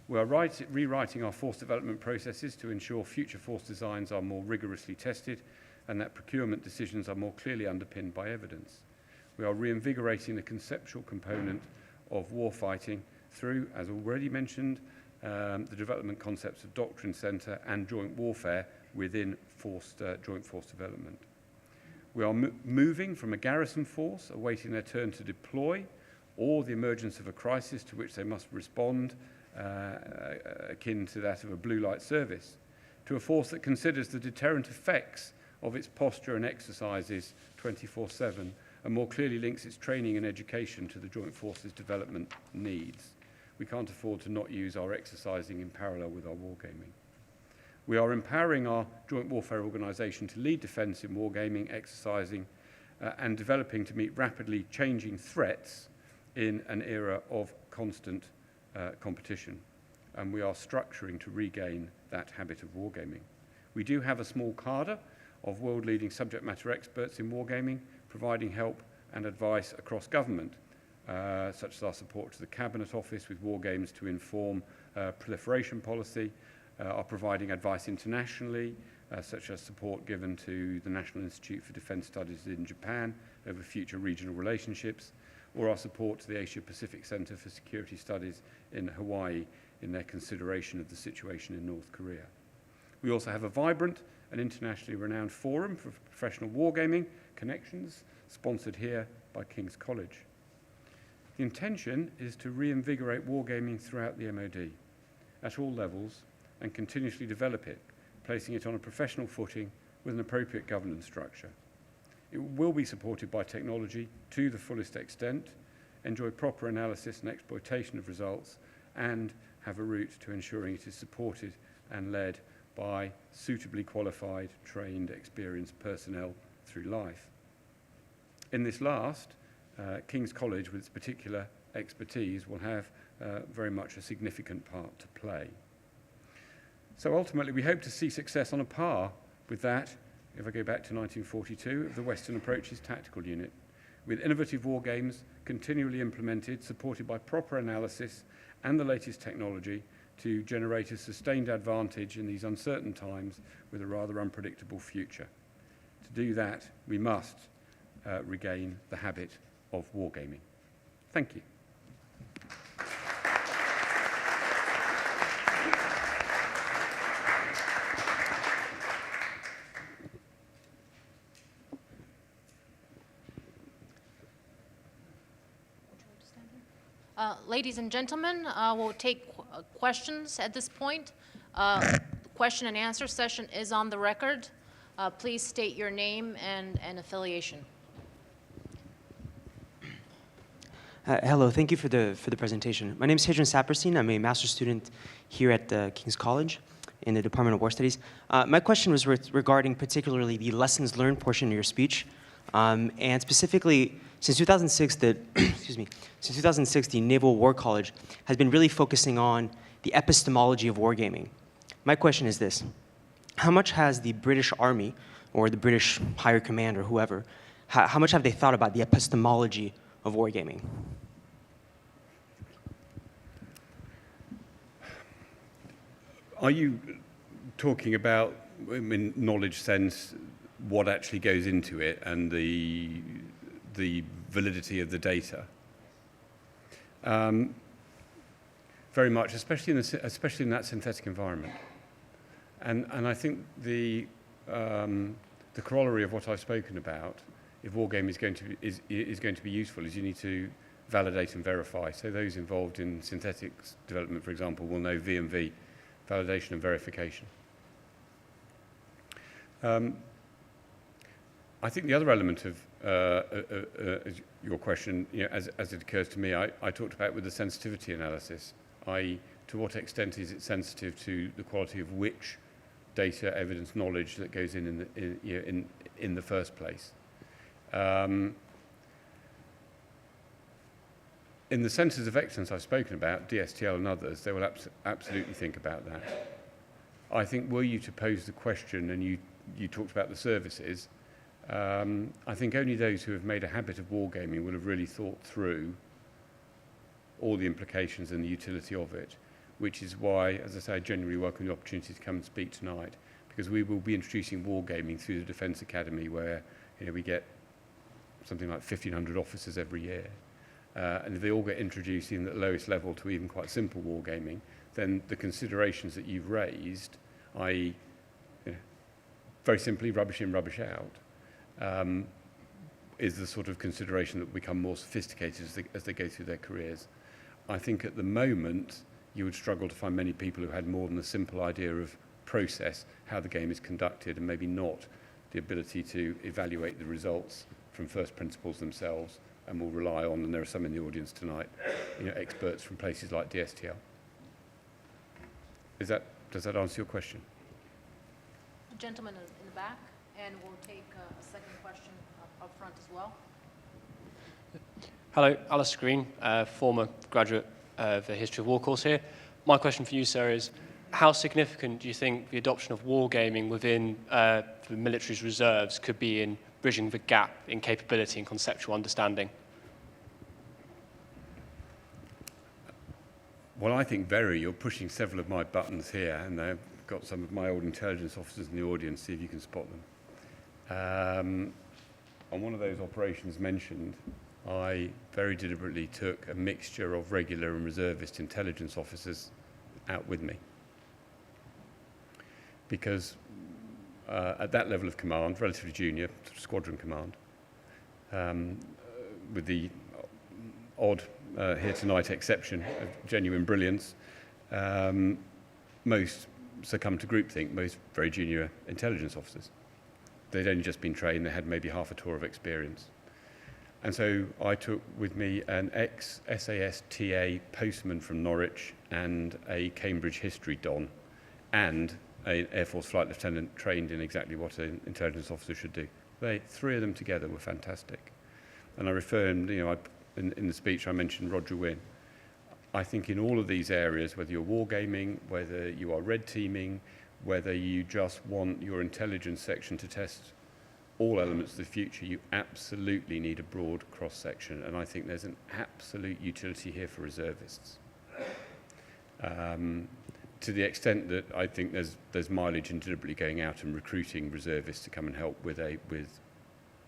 We are rewriting our force development processes to ensure future force designs are more rigorously tested and that procurement decisions are more clearly underpinned by evidence. We are reinvigorating the conceptual component of warfighting through, as already mentioned, the development concepts of Doctrine Centre and joint warfare within joint force development. We are moving from a garrison force awaiting their turn to deploy or the emergence of a crisis to which they must respond, akin to that of a blue light service, to a force that considers the deterrent effects of its posture and exercises 24/7 and more clearly links its training and education to the joint forces development needs. We can't afford to not use our exercising in parallel with our wargaming. We are empowering our joint warfare organisation to lead defence in wargaming, exercising and developing to meet rapidly changing threats in an era of constant competition. And we are structuring to regain that habit of wargaming. We do have a small cadre of world-leading subject matter experts in wargaming, providing help and advice across government, such as our support to the Cabinet Office with wargames to inform proliferation policy, are providing advice internationally, such as support given to the National Institute for Defence Studies in Japan over future regional relationships, or our support to the Asia-Pacific Centre for Security Studies in Hawaii in their consideration of the situation in North Korea. We also have a vibrant and internationally renowned forum for professional wargaming connections, sponsored here by King's College. The intention is to reinvigorate wargaming throughout the MOD, at all levels, and continuously develop it, placing it on a professional footing with an appropriate governance structure. It will be supported by technology to the fullest extent, enjoy proper analysis and exploitation of results, and have a route to ensuring it is supported and led by suitably qualified, trained, experienced personnel through life. In this last, King's College, with its particular expertise, will have very much a significant part to play. So ultimately, we hope to see success on a par with that, if I go back to 1942, of the Western Approaches Tactical Unit, with innovative war games continually implemented, supported by proper analysis and the latest technology to generate a sustained advantage in these uncertain times with a rather unpredictable future. To do that, we must regain the habit of wargaming. Thank you. Ladies and gentlemen, we'll take questions at this point. The question and answer session is on the record. Please state your name and affiliation. Hello, thank you for the presentation. My name is Hadrian Saperstein. I'm a master's student here at King's College in the Department of War Studies. My question was regarding particularly the lessons learned portion of your speech, and specifically since 2006, since 2006, the Naval War College has been really focusing on the epistemology of wargaming. My question is this: how much has the British Army or the British Higher Command or whoever, how much have they thought about the epistemology of wargaming? Are you talking about, in knowledge sense, what actually goes into it and the validity of the data? Very much, especially in that synthetic environment. And I think the corollary of what I've spoken about, if wargaming is going to be useful, is you need to validate and verify. So those involved in synthetics development, for example, will know V&V, validation and verification. I think the other element of your question, as it occurs to me, I talked about with the sensitivity analysis, i.e., to what extent is it sensitive to the quality of which data, evidence, knowledge that goes in the first place. In the centres of excellence I've spoken about, DSTL and others, they will absolutely think about that. I think were you to pose the question, and you talked about the services, I think only those who have made a habit of wargaming will have really thought through all the implications and the utility of it, which is why, as I say, I genuinely welcome the opportunity to come and speak tonight, because we will be introducing wargaming through the Defence Academy, where we get something like 1,500 officers every year. And if they all get introduced in at the lowest level to even quite simple wargaming, then the considerations that you've raised, i.e., very simply rubbish in, rubbish out, is the sort of consideration that will become more sophisticated as they go through their careers. I think at the moment, you would struggle to find many people who had more than a simple idea of process, how the game is conducted, and maybe not the ability to evaluate the results from first principles themselves, and will rely on, and there are some in the audience tonight, experts from places like DSTL. Does that answer your question? Gentleman in the back, and we'll take a second question up front as well. Hello, Alistair Green, former graduate of the History of War course here. My question for you, sir, is how significant do you think the adoption of wargaming within the military's reserves could be in bridging the gap in capability and conceptual understanding? Well, I think you're pushing several of my buttons here, and I've got some of my old intelligence officers in the audience, see if you can spot them. On one of those operations mentioned, I very deliberately took a mixture of regular and reservist intelligence officers out with me. Because at that level of command, relatively junior, squadron command, with the odd here tonight exception of genuine brilliance, most succumb to groupthink, most very junior intelligence officers. They'd only just been trained, they had maybe half a tour of experience. And so I took with me an ex-SAS TA postman from Norwich and a Cambridge history don, and an Air Force flight lieutenant trained in exactly what an intelligence officer should do. Three of them together were fantastic. And I referred, in the speech I mentioned Roger Wynne. I think in all of these areas, whether you're wargaming, whether you are red teaming, whether you just want your intelligence section to test all elements of the future, you absolutely need a broad cross-section, and I think there's an absolute utility here for reservists. To the extent that I think there's mileage in deliberately going out and recruiting reservists to come and help with a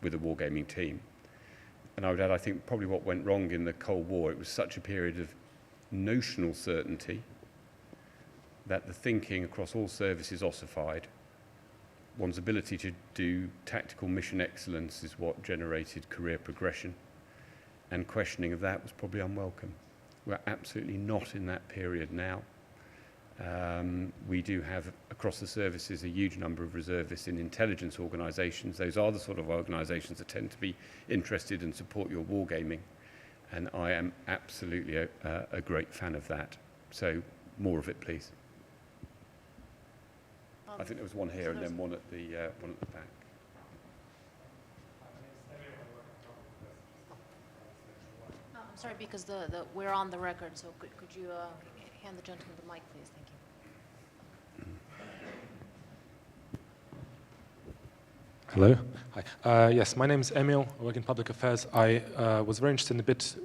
wargaming team. And I would add, I think probably what went wrong in the Cold War, it was such a period of notional certainty that the thinking across all services ossified. One's ability to do tactical mission excellence is what generated career progression, and questioning of that was probably unwelcome. We're absolutely not in that period now. We do have, across the services, a huge number of reservists in intelligence organisations. Those are the sort of organisations that tend to be interested and support your wargaming, and I am absolutely a great fan of that. So more of it, please. I think there was one here and then one at the back. I'm sorry, because we're on the record, so could you hand the gentleman the mic, please? Thank you. Hello. Hi. Yes, my name is Emil. I work in public affairs. I was very interested in a bit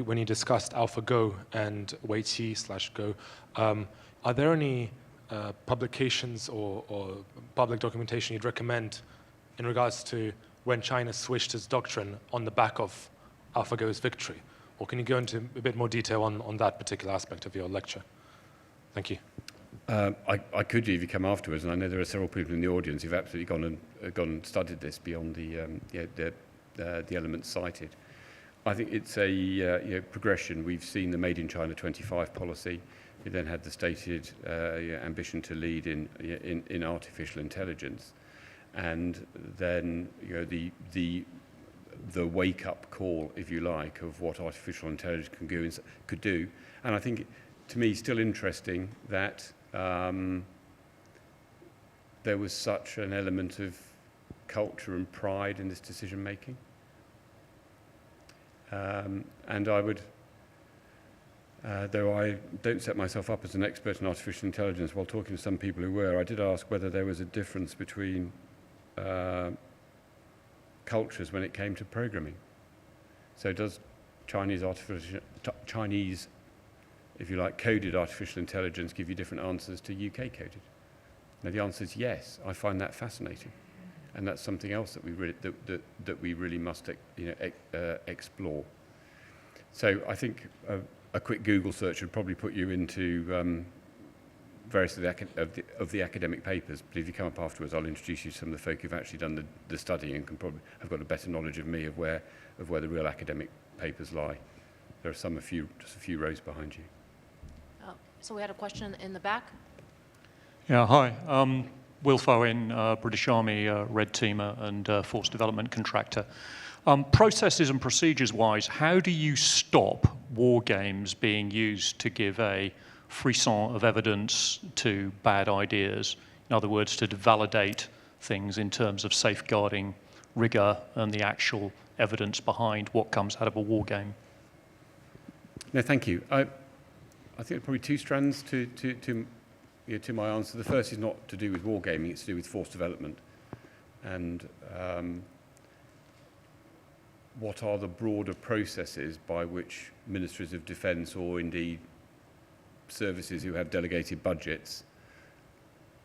when you discussed AlphaGo and Weiqi/Go. Are there any publications or public documentation you'd recommend in regards to when China switched its doctrine on the back of AlphaGo's victory? Or can you go into a bit more detail on that particular aspect of your lecture? Thank you. I could if you come afterwards, and I know there are several people in the audience who've absolutely gone and studied this beyond the elements cited. I think it's a progression. We've seen the Made in China 25 policy. We then had the stated ambition to lead in artificial intelligence, and then the wake-up call, if you like, of what artificial intelligence could do. And I think, to me, still interesting that there was such an element of culture and pride in this decision-making. And I would, though I don't set myself up as an expert in artificial intelligence, while talking to some people who were, I did ask whether there was a difference between cultures when it came to programming. So does Chinese, if you like, coded artificial intelligence give you different answers to UK coded? Now the answer is yes. I find that fascinating, and that's something else that we really must explore. So I think a quick Google search would probably put you into various of the academic papers. But if you come up afterwards, I'll introduce you to some of the folk who've actually done the study and can probably have got a better knowledge of me of where the real academic papers lie. There are just a few rows behind you. So we had a question in the back. Yeah, hi. Will Fowen, British Army Red Teamer and Force Development Contractor. Processes and procedures-wise, how do you stop war games being used to give a frisson of evidence to bad ideas? In other words, to validate things in terms of safeguarding rigor and the actual evidence behind what comes out of a war game? No, thank you. I think there are probably two strands to my answer. The first is not to do with wargaming, it's to do with force development. And what are the broader processes by which ministries of defence, or indeed services who have delegated budgets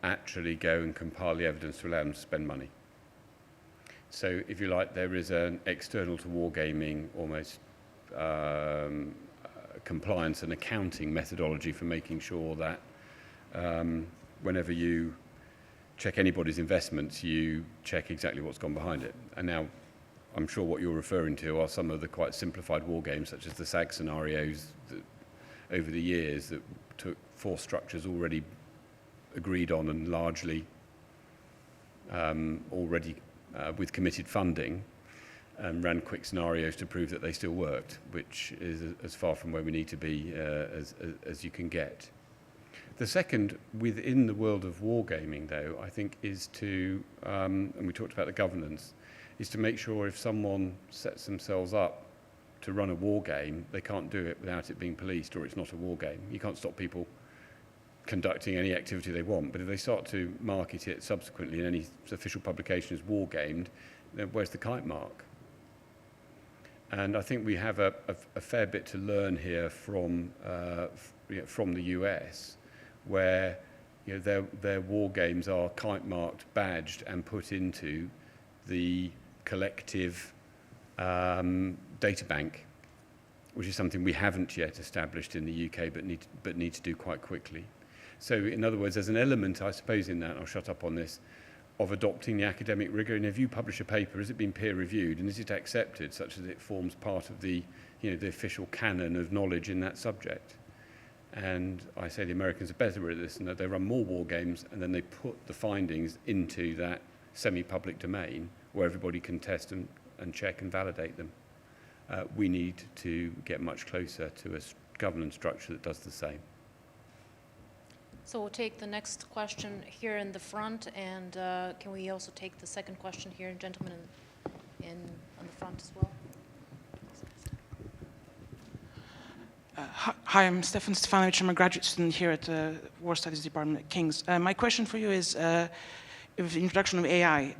actually go and compile the evidence to allow them to spend money. So, if you like, there is an external to wargaming almost compliance and accounting methodology for making sure that whenever you check anybody's investments, you check exactly what's gone behind it. And now, I'm sure what you're referring to are some of the quite simplified war games, such as the SAG scenarios that, over the years, that took force structures already agreed on and largely already with committed funding, ran quick scenarios to prove that they still worked, which is as far from where we need to be as you can get. The second, within the world of wargaming, though, I think is to, and we talked about the governance, is to make sure if someone sets themselves up to run a war game, they can't do it without it being policed, or it's not a war game. You can't stop people conducting any activity they want, but if they start to market it subsequently in any official publication as war gamed, then where's the kite mark? And I think we have a fair bit to learn here from the US, where their war games are kite marked, badged, and put into the collective data bank, which is something we haven't yet established in the UK, but need to do quite quickly. So, in other words, there's an element, I suppose, in that, and I'll shut up on this, of adopting the academic rigor. And if you publish a paper, is it being peer reviewed, and is it accepted such that it forms part of the official canon of knowledge in that subject? And I say the Americans are better at this, and that they run more war games, and then they put the findings into that semi-public domain where everybody can test and check and validate them. We need to get much closer to a governance structure that does the same. So we'll take the next question here in the front, and can we also take the second question here, gentlemen, on the front as well? Hi, I'm Stefan Stefanovic. I'm a graduate student here at the War Studies Department at King's. My question for you is, with the introduction of AI,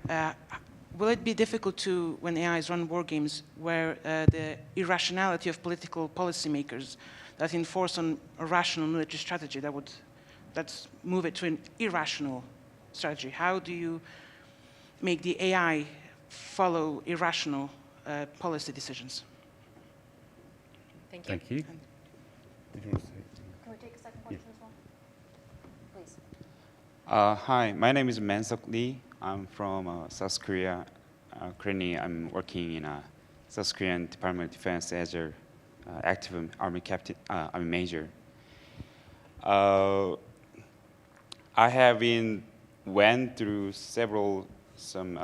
will it be difficult to, when AI is run war games, where the irrationality of political policymakers that enforce on a rational military strategy let's move it to an irrational strategy? How do you make the AI follow irrational policy decisions? Thank you. Thank you. Did you want to say? Can we take a second question as well? Please. Hi, my name is Mansuk Lee. I'm from South Korea. Currently, I'm working in South Korean Department of Defense as an active Army captain, Army major. I have went through some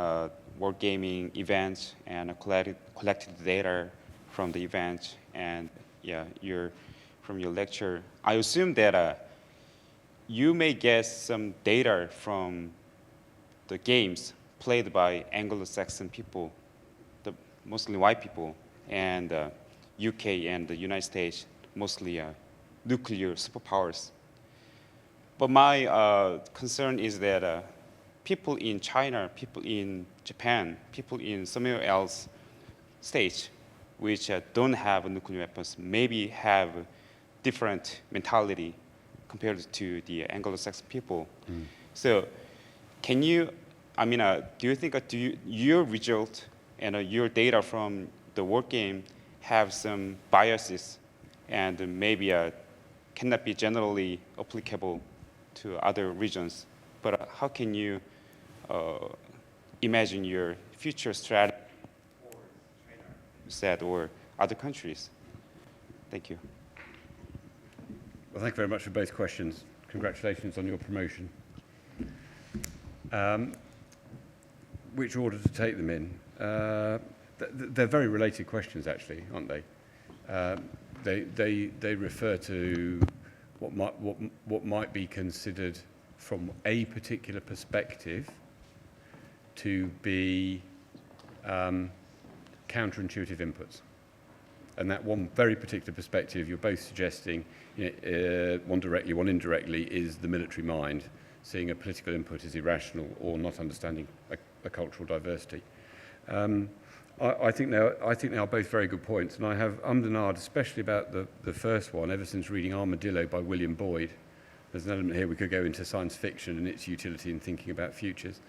wargaming events and collected data from the event, and from your lecture, I assume that you may get some data from the games played by Anglo-Saxon people, mostly white people, and UK and the United States, mostly nuclear superpowers. But my concern is that people in China, people in Japan, people in somewhere else states which don't have nuclear weapons maybe have different mentality compared to the Anglo-Saxon people. So can you, do you think your result and your data from the war game have some biases and maybe cannot be generally applicable to other regions? But how can you imagine your future strategy for China, or other countries? Thank you. Well, thank you very much for both questions. Congratulations on your promotion. Which order to take them in? They're very related questions, actually, aren't they? They refer to what might be considered from a particular perspective to be counterintuitive inputs. And that one very particular perspective you're both suggesting, one directly, one indirectly, is the military mind, seeing a political input as irrational or not understanding a cultural diversity. I think they are both very good points, and I have ummed and ahed, especially about the first one, ever since reading Armadillo by William Boyd. There's an element here we could go into science fiction and its utility in thinking about futures.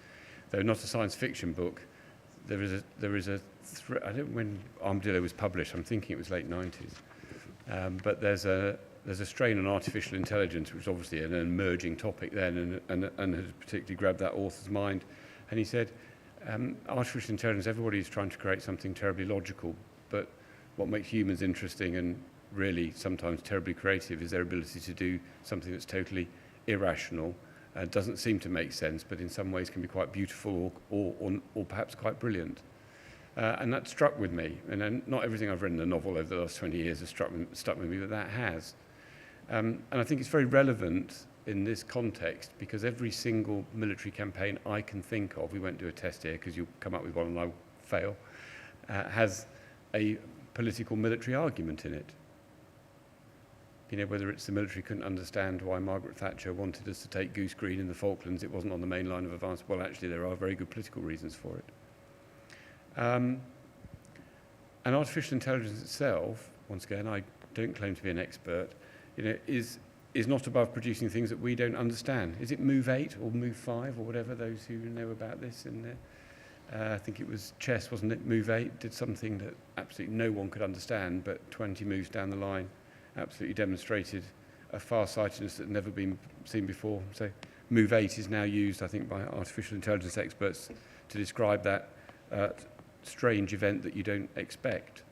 Though not a science fiction book, I don't know when Armadillo was published, I'm thinking it was late 90s. But there's a strain on artificial intelligence, which is obviously an emerging topic then, and had particularly grabbed that author's mind. And he said, artificial intelligence, everybody's trying to create something terribly logical, but what makes humans interesting and really sometimes terribly creative is their ability to do something that's totally irrational, doesn't seem to make sense, but in some ways can be quite beautiful or perhaps quite brilliant. And that struck with me. And not everything I've written in a novel over the last 20 years has stuck with me, but that has. And I think it's very relevant in this context because every single military campaign I can think of, we won't do a test here because you'll come up with one and I'll fail, has a political military argument in it. You know, whether it's the military couldn't understand why Margaret Thatcher wanted us to take Goose Green in the Falklands, it wasn't on the main line of advance. Well, actually, there are very good political reasons for it. And artificial intelligence itself, once again, I don't claim to be an expert, you know, is not above producing things that we don't understand. Is it move 8 or move 5 or whatever, those who know about this in there? I think it was chess, wasn't it? Move 8 did something that absolutely no one could understand, but 20 moves down the line absolutely demonstrated a far-sightedness that had never been seen before. So move 8 is now used, I think, by artificial intelligence experts to describe that strange event that you don't expect.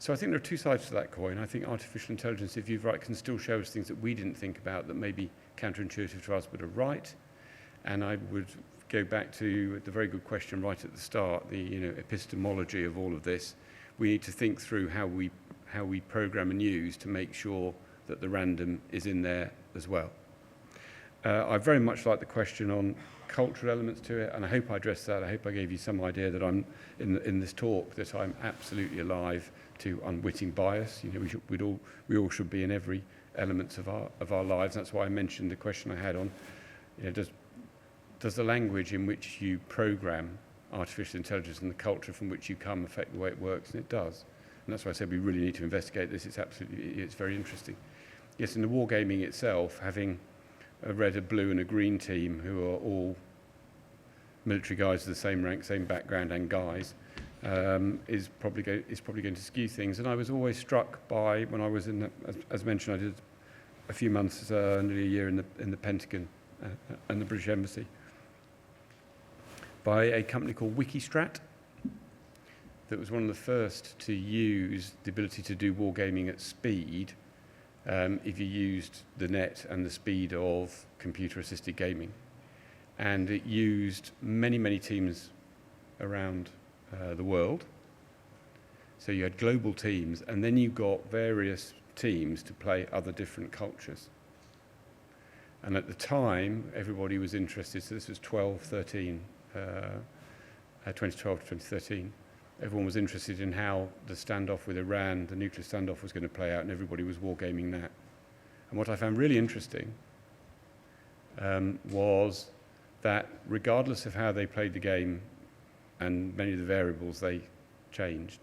So I think there are two sides to that coin. I think artificial intelligence, if you're right, can still show us things that we didn't think about that may be counterintuitive to us but are right. And I would go back to the very good question right at the start, the epistemology of all of this. We need to think through how we program and use to make sure that the random is in there as well. I very much like the question on cultural elements to it, and I hope I addressed that. I hope I gave you some idea that I'm in this talk that I'm absolutely alive to unwitting bias. You know, we all should be in every element of our lives. That's why I mentioned the question I had on, you know, does the language in which you program artificial intelligence and the culture from which you come affect the way it works? And it does. And that's why I said we really need to investigate this. It's very interesting. Yes, in the wargaming itself, having a red, a blue, and a green team who are all military guys of the same rank, same background, and guys, is probably going to skew things. And I was always struck by, when I was as mentioned, I did a few months, nearly a year in the Pentagon and the British Embassy, by a company called Wikistrat, that was one of the first to use the ability to do wargaming at speed if you used the net and the speed of computer-assisted gaming. And it used many, many teams around the world. So you had global teams, and then you got various teams to play other different cultures. And at the time, everybody was interested, so this was 2012 to 2013. Everyone was interested in how the standoff with Iran, the nuclear standoff, was going to play out, and everybody was wargaming that. And what I found really interesting was that regardless of how they played the game and many of the variables they changed,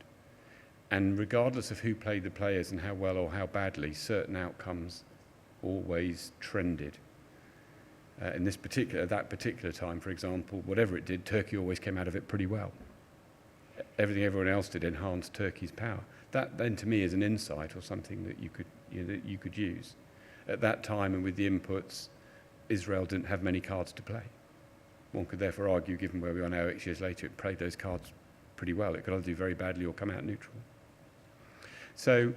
and regardless of who played the players and how well or how badly, certain outcomes always trended. In that particular time, for example, whatever it did, Turkey always came out of it pretty well. Everything everyone else did enhanced Turkey's power. That then, to me, is an insight or something that you could use. At that time, and with the inputs, Israel didn't have many cards to play. One could therefore argue, given where we are now 8 years later, it played those cards pretty well. It could either do very badly or come out neutral. So,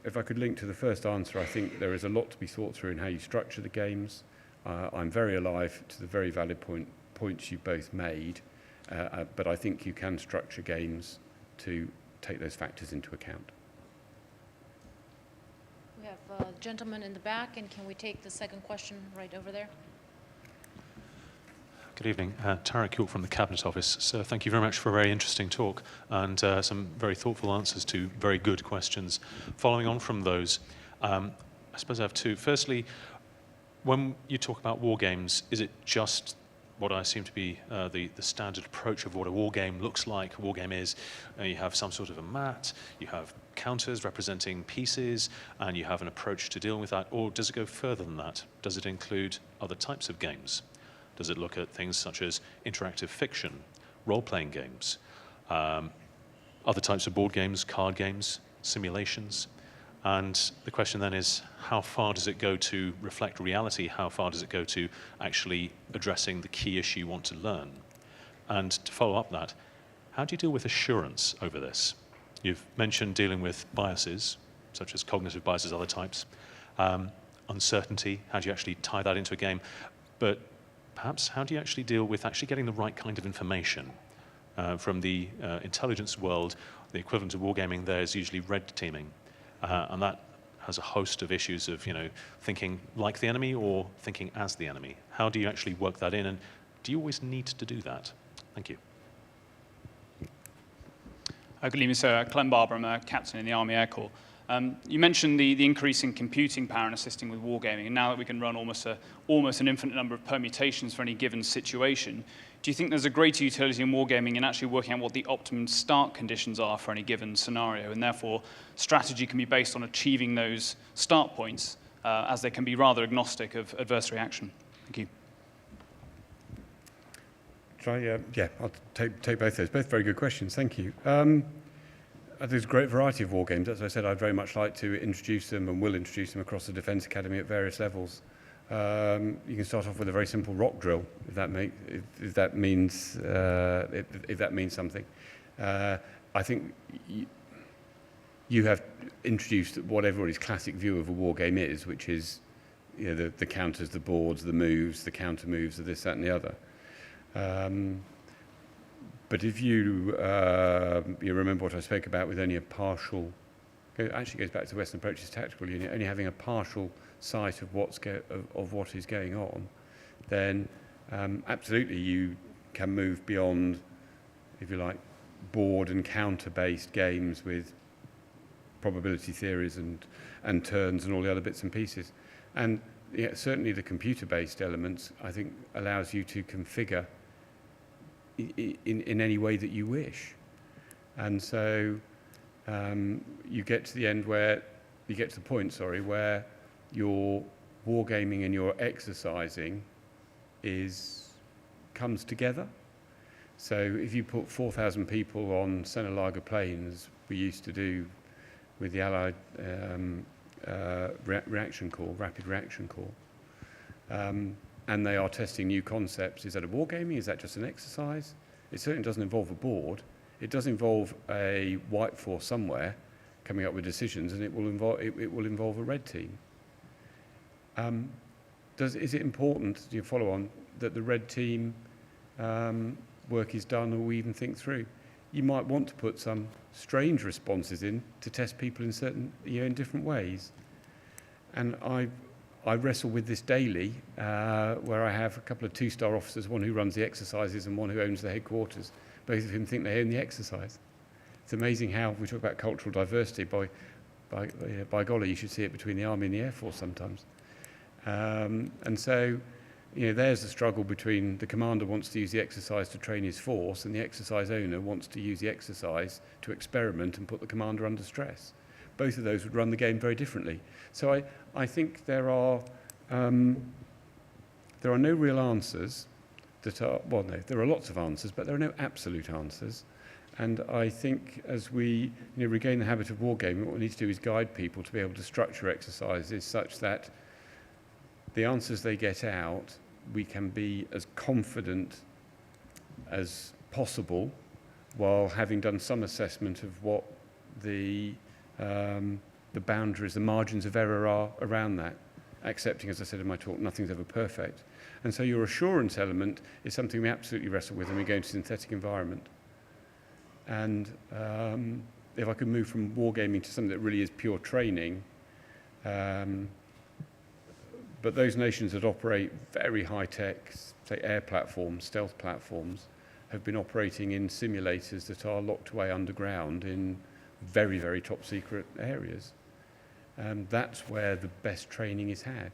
if I could link to the first answer, I think there is a lot to be thought through in how you structure the games. I'm very alive to the very valid points you both made. But I think you can structure games to take those factors into account. We have a gentleman in the back, and can we take the second question right over there? Good evening. Tarek York from the Cabinet Office. Sir, thank you very much for a very interesting talk and some very thoughtful answers to very good questions. Following on from those, I suppose I have two. Firstly, when you talk about war games, is it just what I assume to be the standard approach of what a war game looks like, a war game is. You have some sort of a mat, you have counters representing pieces, and you have an approach to dealing with that, or does it go further than that? Does it include other types of games? Does it look at things such as interactive fiction, role-playing games, other types of board games, card games, simulations? And the question then is, how far does it go to reflect reality? How far does it go to actually addressing the key issue you want to learn? And to follow up that, how do you deal with assurance over this? You've mentioned dealing with biases, such as cognitive biases, other types. Uncertainty, how do you actually tie that into a game? But perhaps, how do you actually deal with actually getting the right kind of information? From the intelligence world, the equivalent of wargaming there is usually red teaming. And that has a host of issues of, thinking like the enemy or thinking as the enemy. How do you actually work that in, and do you always need to do that? Thank you. Good evening, sir. Clem Barber, I'm a captain in the Army Air Corps. You mentioned the increase in computing power in assisting with wargaming, and now that we can run almost an infinite number of permutations for any given situation, do you think there's a greater utility in wargaming in actually working out what the optimum start conditions are for any given scenario, and therefore strategy can be based on achieving those start points, as they can be rather agnostic of adversary action? Thank you. Yeah, I'll take both those. Both very good questions. Thank you. There's a great variety of war games. As I said, I'd very much like to introduce them and will introduce them across the Defence Academy at various levels. You can start off with a very simple rock drill, if that means something. I think you have introduced what everybody's classic view of a war game is, which is the counters, the boards, the moves, the counter moves, the this, that, and the other. But if you remember what I spoke about with only a partial, it actually goes back to Western approaches tactical unit, only having a partial sight of what is going on, then absolutely you can move beyond, if you like, board and counter-based games with probability theories and turns and all the other bits and pieces. And certainly the computer-based elements, I think, allows you to configure in any way that you wish. And so you get to the end where, you get to the point, where your wargaming and your exercising comes together. So if you put 4,000 people on Senelaga plains, we used to do with the Allied rapid reaction corps, and they are testing new concepts. Is that a wargaming? Is that just an exercise? It certainly doesn't involve a board. It does involve a white force somewhere coming up with decisions, and it will involve a red team. Is it important, do you follow on, that the red team work is done, or we even think through? You might want to put some strange responses in to test people in certain, in different ways. And I wrestle with this daily, where I have a couple of two-star officers, one who runs the exercises and one who owns the headquarters. Both of whom think they own the exercise. It's amazing how we talk about cultural diversity. By golly, you should see it between the Army and the Air Force sometimes. And so, there's the struggle between the commander wants to use the exercise to train his force, and the exercise owner wants to use the exercise to experiment and put the commander under stress. Both of those would run the game very differently. So I think there are no real answers that are, well, no, there are lots of answers, but there are no absolute answers. And I think as we regain the habit of wargaming, what we need to do is guide people to be able to structure exercises such that the answers they get out, we can be as confident as possible while having done some assessment of what the boundaries, the margins of error are around that. Accepting, as I said in my talk, nothing's ever perfect. And so your assurance element is something we absolutely wrestle with when we go into synthetic environment. And if I could move from wargaming to something that really is pure training, but those nations that operate very high-tech, say air platforms, stealth platforms, have been operating in simulators that are locked away underground in very, very top-secret areas. That's where the best training is had.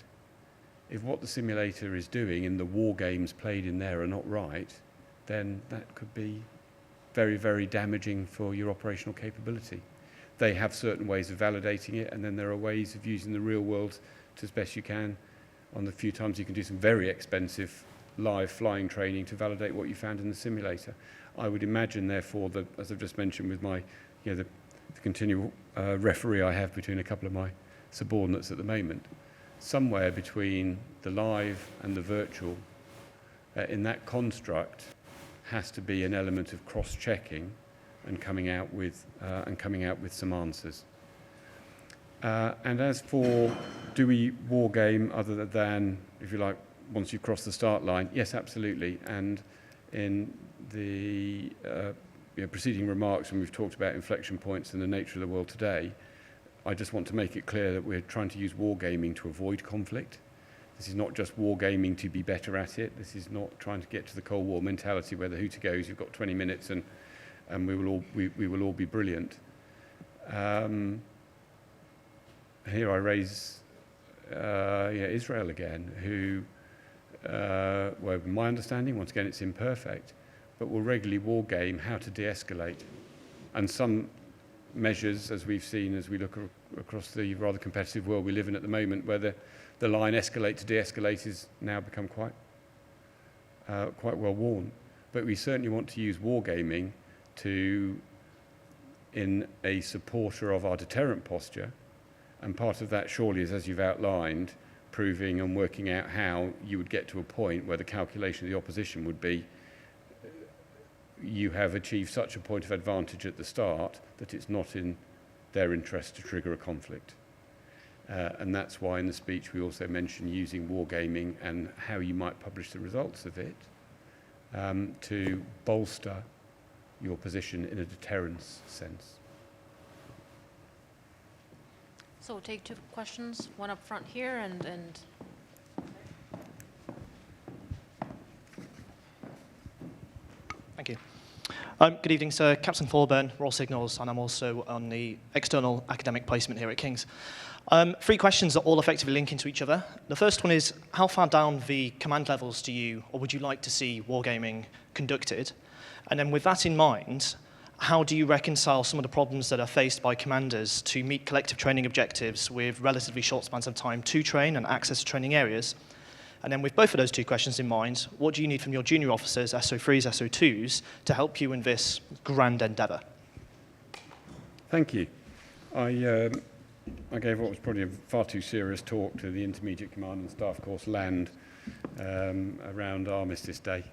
If what the simulator is doing in the war games played in there are not right, then that could be very, very damaging for your operational capability. They have certain ways of validating it, and then there are ways of using the real world to as best you can. On the few times you can do some very expensive live flying training to validate what you found in the simulator. I would imagine, therefore, that, as I've just mentioned with my, the continual referee I have between a couple of my subordinates at the moment, somewhere between the live and the virtual, in that construct, has to be an element of cross-checking and coming out with some answers. And as for do we war game other than, if you like, once you cross the start line? Yes, absolutely. And in the preceding remarks, when we've talked about inflection points and the nature of the world today, I just want to make it clear that we're trying to use wargaming to avoid conflict. This is not just wargaming to be better at it. This is not trying to get to the Cold War mentality where the hooter goes, you've got 20 minutes and we will all be brilliant. Here I raise Israel again, who, well, my understanding, once again, it's imperfect, but will regularly war game how to de-escalate. And some measures, as we've seen as we look across the rather competitive world we live in at the moment, where the line escalate to de-escalate has now become quite well worn. But we certainly want to use wargaming in a supporter of our deterrent posture. And part of that surely is, as you've outlined, proving and working out how you would get to a point where the calculation of the opposition would be you have achieved such a point of advantage at the start that it's not in their interest to trigger a conflict. And that's why in the speech we also mentioned using wargaming and how you might publish the results of it to bolster your position in a deterrence sense. So we'll take two questions, one up front here and Thank you. Good evening, sir. Captain Thorburn, Royal Signals, and I'm also on the external academic placement here at King's. 3 questions that all effectively link into each other. The first one is, how far down the command levels do you, or would you like to see wargaming conducted? And then with that in mind, how do you reconcile some of the problems that are faced by commanders to meet collective training objectives with relatively short spans of time to train and access to training areas? And then with both of those 2 questions in mind, what do you need from your junior officers, SO3s, SO2s, to help you in this grand endeavour? Thank you. I gave what was probably a far too serious talk to the Intermediate Command and Staff Course Land around Armistice Day.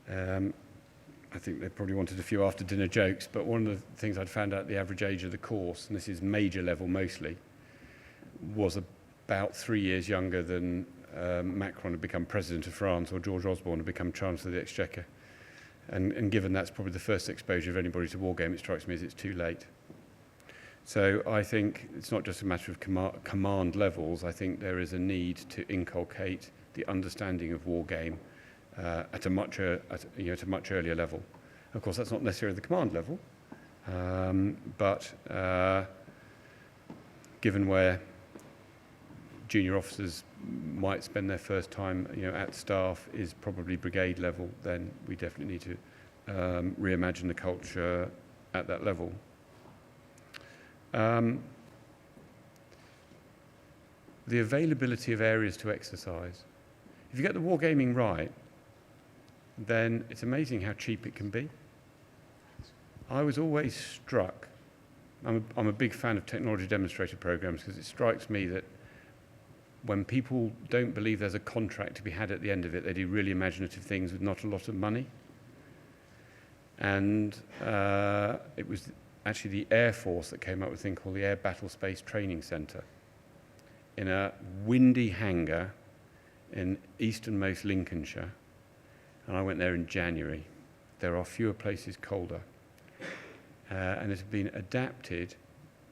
I think they probably wanted a few after-dinner jokes, but one of the things I'd found out the average age of the course, and this is major level mostly, was about 3 years younger than Macron had become President of France or George Osborne had become Chancellor of the Exchequer. And given that's probably the first exposure of anybody to wargame, it strikes me as it's too late. So I think it's not just a matter of command levels. I think there is a need to inculcate the understanding of wargame at a much earlier level. Of course, that's not necessarily the command level, but given where junior officers might spend their first time, at staff is probably brigade level, then we definitely need to reimagine the culture at that level. The availability of areas to exercise. If you get the wargaming right, then it's amazing how cheap it can be. I was always struck, I'm a big fan of technology demonstrator programs because it strikes me that when people don't believe there's a contract to be had at the end of it, they do really imaginative things with not a lot of money. And it was actually the Air Force that came up with a thing called the Air Battle Space Training Centre in a windy hangar in easternmost Lincolnshire. And I went there in January. There are fewer places colder. And it has been adapted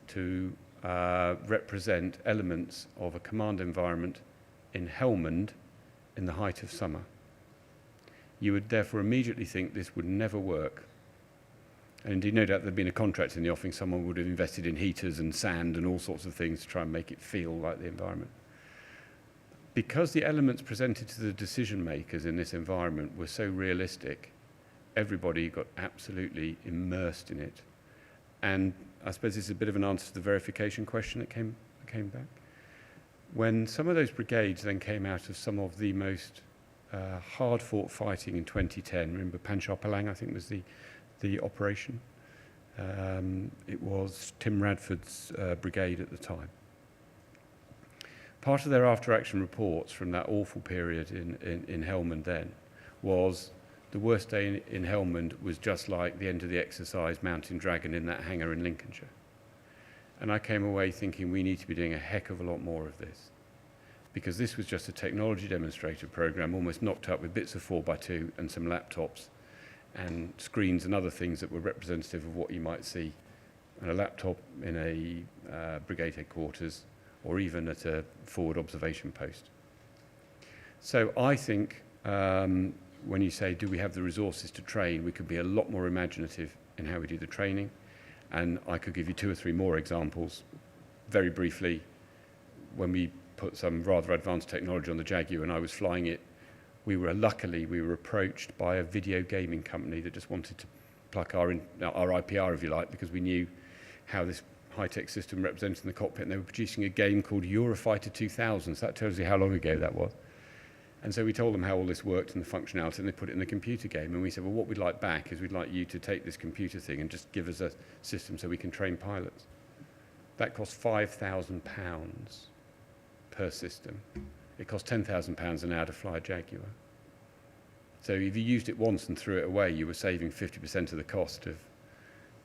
to represent elements of a command environment in Helmand in the height of summer. You would therefore immediately think this would never work. And indeed, no doubt there'd been a contract in the offing. Someone would have invested in heaters and sand and all sorts of things to try and make it feel like the environment. because the elements presented to the decision makers in this environment were so realistic, everybody got absolutely immersed in it. And I suppose this is a bit of an answer to the verification question that came back. When some of those brigades then came out of some of the most hard-fought fighting in 2010, remember Panchar Palang, I think was the operation. It was Tim Radford's brigade at the time. Part of their after-action reports from that awful period in Helmand then was the worst day in Helmand was just like the end of the exercise Mountain Dragon in that hangar in Lincolnshire. And I came away thinking we need to be doing a heck of a lot more of this, because this was just a technology demonstrator program, almost knocked up with bits of 4x2 and some laptops and screens and other things that were representative of what you might see on a laptop in a brigade headquarters or even at a forward observation post. So I think when you say, do we have the resources to train, we could be a lot more imaginative in how we do the training. And I could give you 2 or 3 more examples. Very briefly, when we put some rather advanced technology on the Jaguar and I was flying it, luckily we were approached by a video gaming company that just wanted to pluck our IPR, if you like, because we knew how this high-tech system represented in the cockpit, and they were producing a game called Eurofighter 2000. So that tells you how long ago that was. And so we told them how all this worked and the functionality, and they put it in the computer game. And we said, well, what we'd like back is we'd like you to take this computer thing and just give us a system so we can train pilots. That cost £5,000 per system. It cost £10,000 an hour to fly a Jaguar. So if you used it once and threw it away, you were saving 50% of the cost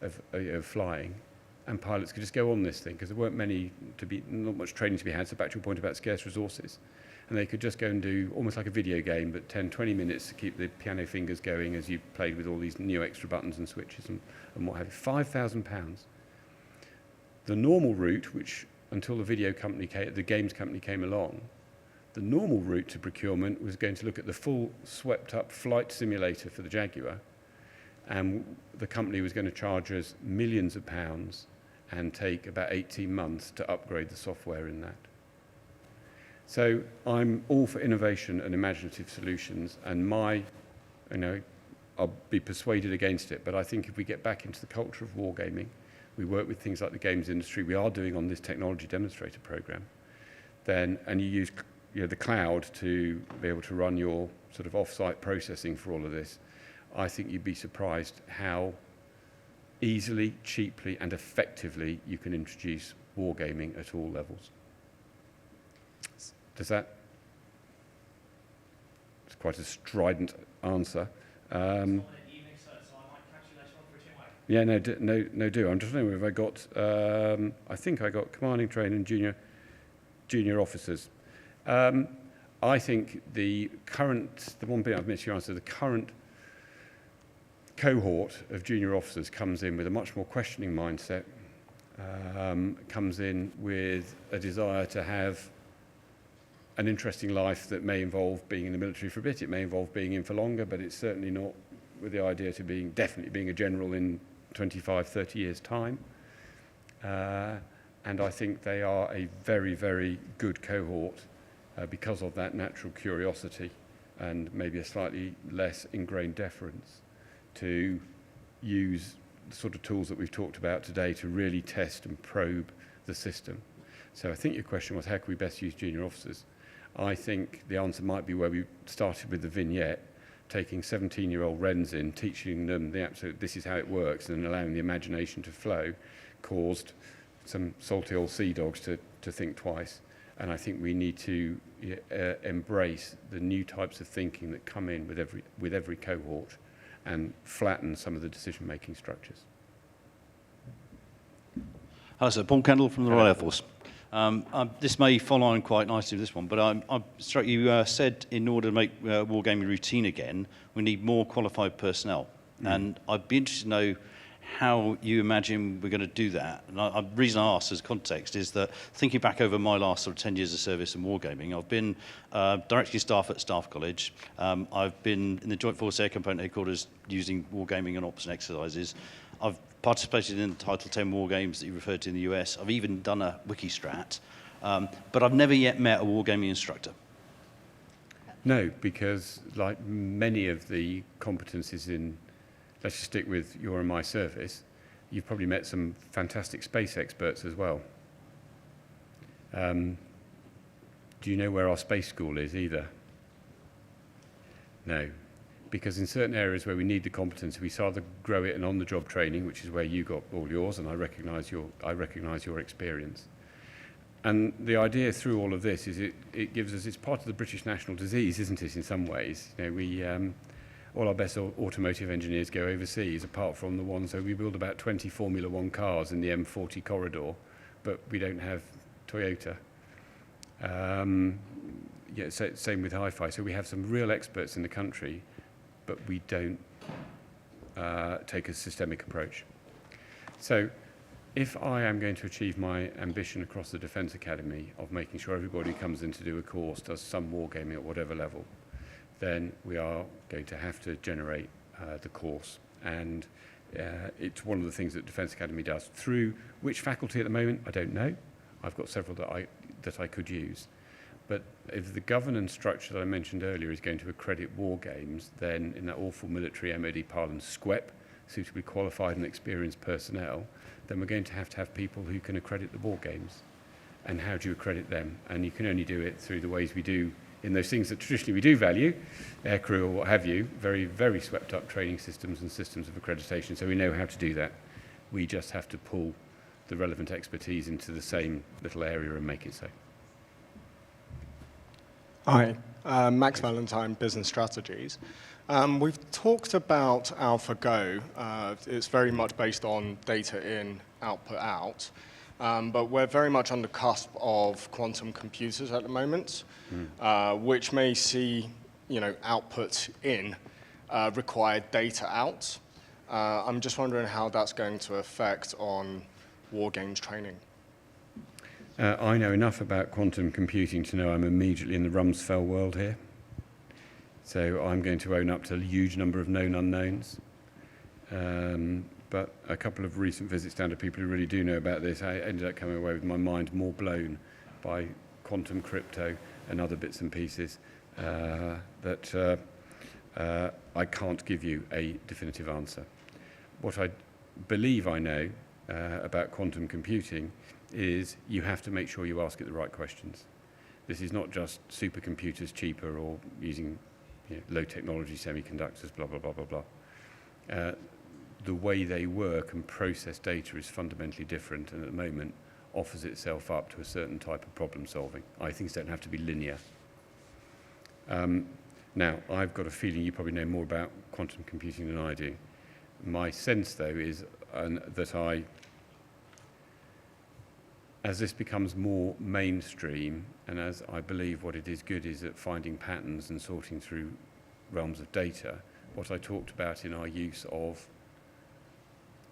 of flying. And pilots could just go on this thing, because there weren't not much training to be had, so back to your point about scarce resources. And they could just go and do almost like a video game, but 10, 20 minutes to keep the piano fingers going as you played with all these new extra buttons and switches and what have you. £5,000. The normal route, which until the games company came along, the normal route to procurement was going to look at the full swept-up flight simulator for the Jaguar, and the company was going to charge us millions of pounds and take about 18 months to upgrade the software in that. So I'm all for innovation and imaginative solutions, and I'll be persuaded against it, but I think if we get back into the culture of wargaming, we work with things like the games industry, we are doing on this technology demonstrator program, and you use the cloud to be able to run your sort of off-site processing for all of this, I think you'd be surprised how easily, cheaply, and effectively you can introduce wargaming at all levels. It's quite a strident answer. Yeah, no, do. I'm just wondering if I got, I think I got commanding, training, junior officers. I think the one bit I've missed your answer, the current cohort of junior officers comes in with a much more questioning mindset, comes in with a desire to have an interesting life that may involve being in the military for a bit, it may involve being in for longer, but it's certainly not with the idea to definitely being a general in 25, 30 years' time. And I think they are a very, very good cohort because of that natural curiosity and maybe a slightly less ingrained deference to use the sort of tools that we've talked about today to really test and probe the system. So I think your question was, how can we best use junior officers? I think the answer might be where we started with the vignette, taking 17-year-old Wrens in, teaching them this is how it works, and allowing the imagination to flow, caused some salty old sea dogs to think twice. And I think we need to embrace the new types of thinking that come in with every cohort and flatten some of the decision-making structures. Hello, sir. Paul Kendall from the Royal Air Force. This may follow on quite nicely with this one, but I'm struck you said in order to make wargaming routine again, we need more qualified personnel. And I'd be interested to know how you imagine we're going to do that. And the reason I ask as context is that thinking back over my last sort of 10 years of service in wargaming, I've been directing staff at Staff College. I've been in the Joint Force Air Component Headquarters using wargaming and ops and exercises. I've participated in the Title 10 war games that you referred to in the US. I've even done a wiki strat, but I've never yet met a wargaming instructor. No, because like many of the competencies in, let's just stick with your and my service, you've probably met some fantastic space experts as well. Do you know where our space school is either? No, because in certain areas where we need the competence, we either grow it in on-the-job training, which is where you got all yours, and I recognise your experience. And the idea through all of this is it gives us, it's part of the British national disease, isn't it, in some ways? You know, we, all our best automotive engineers go overseas, apart from the ones, so we build about 20 Formula One cars in the M40 corridor, but we don't have Toyota. Yeah, so, same with hi-fi. So we have some real experts in the country, but we don't take a systemic approach. So if I am going to achieve my ambition across the Defence Academy of making sure everybody who comes in to do a course does some wargaming at whatever level, then we are going to have to generate the course. And it's one of the things that Defence Academy does. Through which faculty at the moment, I don't know. I've got several that I could use. But if the governance structure that I mentioned earlier is going to accredit war games, then in that awful military MOD parlance, SQEP, suitably qualified and experienced personnel, then we're going to have people who can accredit the war games. And how do you accredit them? And you can only do it through the ways we do in those things that traditionally we do value, aircrew or what have you, very, very swept up training systems and systems of accreditation. So we know how to do that. We just have to pull the relevant expertise into the same little area and make it so. Hi, Max Valentine, Business Strategies. We've talked about AlphaGo. It's very much based on data in, output out. But we're very much on the cusp of quantum computers at the moment, which may see, output in require data out. I'm just wondering how that's going to affect on war games training. I know enough about quantum computing to know I'm immediately in the Rumsfeld world here. So I'm going to own up to a huge number of known unknowns. But a couple of recent visits down to people who really do know about this, I ended up coming away with my mind more blown by quantum crypto and other bits and pieces that I can't give you a definitive answer. What I believe I know about quantum computing is you have to make sure you ask it the right questions. This is not just supercomputers cheaper or using low technology semiconductors, blah, blah, blah, blah, blah. The way they work and process data is fundamentally different, and at the moment offers itself up to a certain type of problem solving. Things don't have to be linear. Now, I've got a feeling you probably know more about quantum computing than I do. My sense, though, is that as this becomes more mainstream, and as I believe what it is good is at finding patterns and sorting through realms of data, what I talked about in our use of,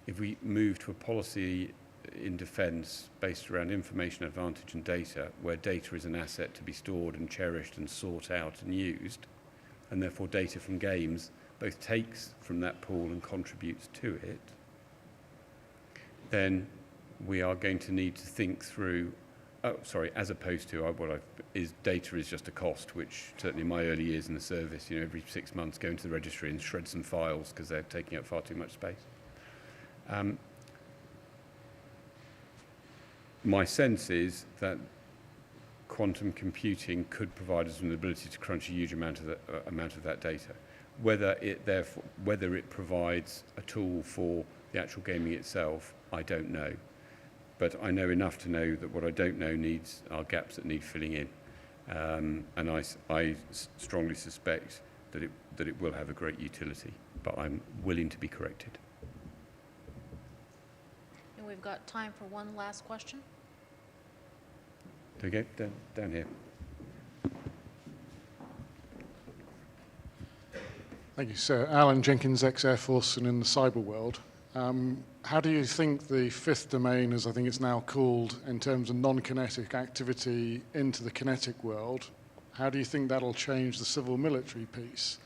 if we move to a policy in defence based around information advantage and data, where data is an asset to be stored and cherished and sought out and used, and therefore data from games both takes from that pool and contributes to it, then we are going to need to think through, as opposed to data is just a cost, which certainly in my early years in the service, every 6 months go into the registry and shred some files because they're taking up far too much space. My sense is that quantum computing could provide us with the ability to crunch a huge amount of that data. Whether it provides a tool for the actual gaming itself, I don't know. But I know enough to know that what I don't know are gaps that need filling in. And I strongly suspect that it will have a great utility, but I'm willing to be corrected. And we've got time for one last question. Okay, down here. Thank you, sir. Alan Jenkins, ex-Air Force and in the cyber world. How do you think the fifth domain, as I think it's now called, in terms of non-kinetic activity into the kinetic world, how do you think that'll change the civil-military piece?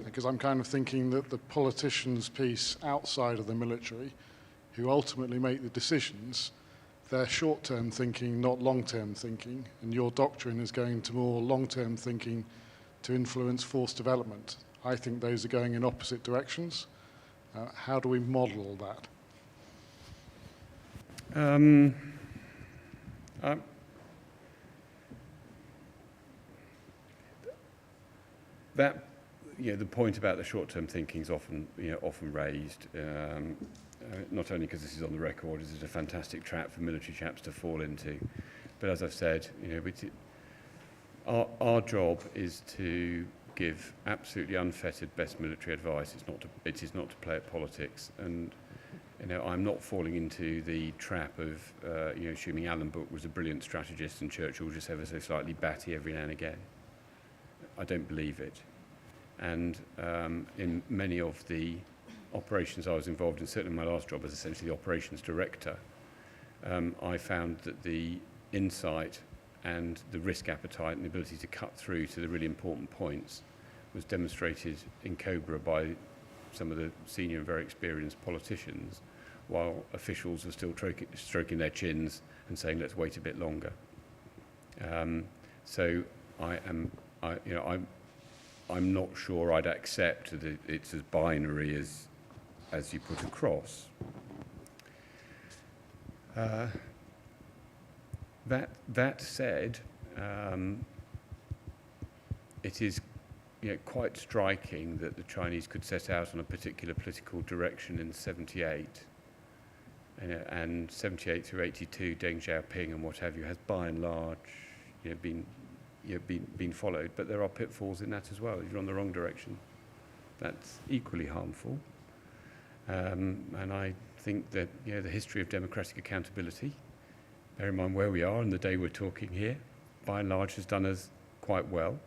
Because I'm kind of thinking that the politicians' piece outside of the military, who ultimately make the decisions, they're short-term thinking, not long-term thinking, and your doctrine is going to more long-term thinking, to influence force development. I think those are going in opposite directions. How do we model that? The point about the short-term thinking is often raised. Not only because this is on the record, this is a fantastic trap for military chaps to fall into, but as I've said, our job is to give absolutely unfettered best military advice. It is not to play at politics, and I'm not falling into the trap of assuming Alan Brooke was a brilliant strategist and Churchill just ever so slightly batty every now and again. I don't believe it, and in many of the operations I was involved in, certainly my last job as essentially the operations director, I found that the insight and the risk appetite and the ability to cut through to the really important points was demonstrated in Cobra by some of the senior and very experienced politicians, while officials were still stroking their chins and saying, let's wait a bit longer. So I'm not sure I'd accept that it's as binary as you put across. That said, it is quite striking that the Chinese could set out on a particular political direction in '78, and '78 through '82, Deng Xiaoping and what have you has by and large been followed. But there are pitfalls in that as well. If you're on the wrong direction, that's equally harmful. And I think that the history of democratic accountability, bear in mind where we are and the day we're talking here, by and large has done us quite well.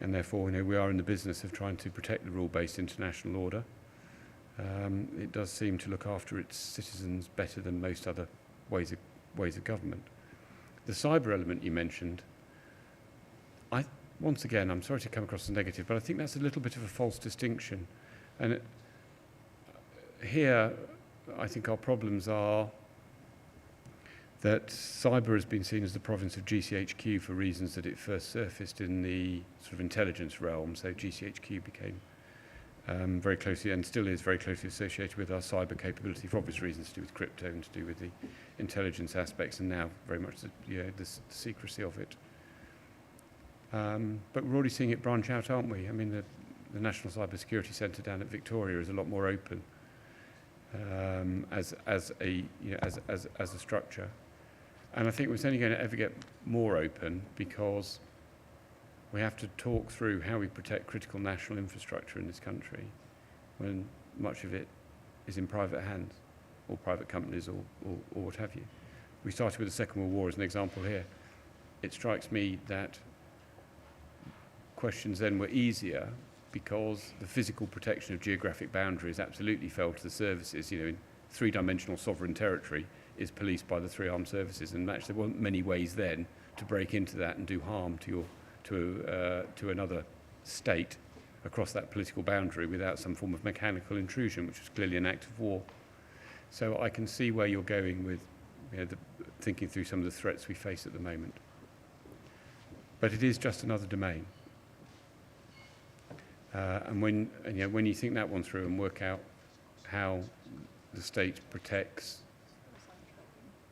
And therefore, we are in the business of trying to protect the rule-based international order. It does seem to look after its citizens better than most other ways of government. The cyber element you mentioned, once again, I'm sorry to come across as negative, but I think that's a little bit of a false distinction. And here, I think our problems are that cyber has been seen as the province of GCHQ for reasons that it first surfaced in the sort of intelligence realm. So GCHQ became very closely, and still is very closely associated with our cyber capability for obvious reasons to do with crypto and to do with the intelligence aspects, and now very much the secrecy of it. But we're already seeing it branch out, aren't we? I mean, the National Cybersecurity Centre down at Victoria is a lot more open as a structure. And I think it's only going to ever get more open because we have to talk through how we protect critical national infrastructure in this country when much of it is in private hands or private companies or what have you. We started with the Second World War as an example here. It strikes me that questions then were easier because the physical protection of geographic boundaries absolutely fell to the services. In three-dimensional sovereign territory is policed by the three armed services, and actually there weren't many ways then to break into that and do harm to another state across that political boundary without some form of mechanical intrusion, which was clearly an act of war. So I can see where you're going with thinking through some of the threats we face at the moment. But it is just another domain. And when you think that one through and work out how the state protects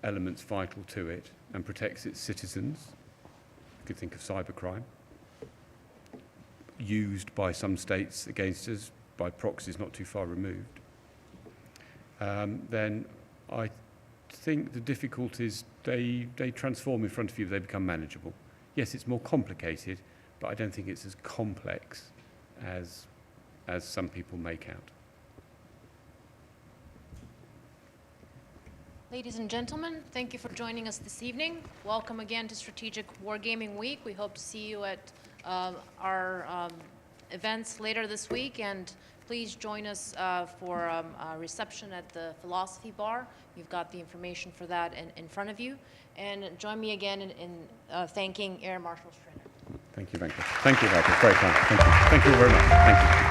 elements vital to it and protects its citizens, you could think of cybercrime, used by some states against us by proxies not too far removed, then I think the difficulties, they transform in front of you, they become manageable. Yes, it's more complicated, but I don't think it's as complex as some people make out. Ladies and gentlemen, thank you for joining us this evening. Welcome again to Strategic Wargaming Week. We hope to see you at our events later this week, and please join us for a reception at the Philosophy Bar. You've got the information for that in front of you. And join me again in thanking Air Marshal Stringer. Thank you, Venkat. Thank you, Venkat. Very kind. Thank you. Thank you very much. Thank you.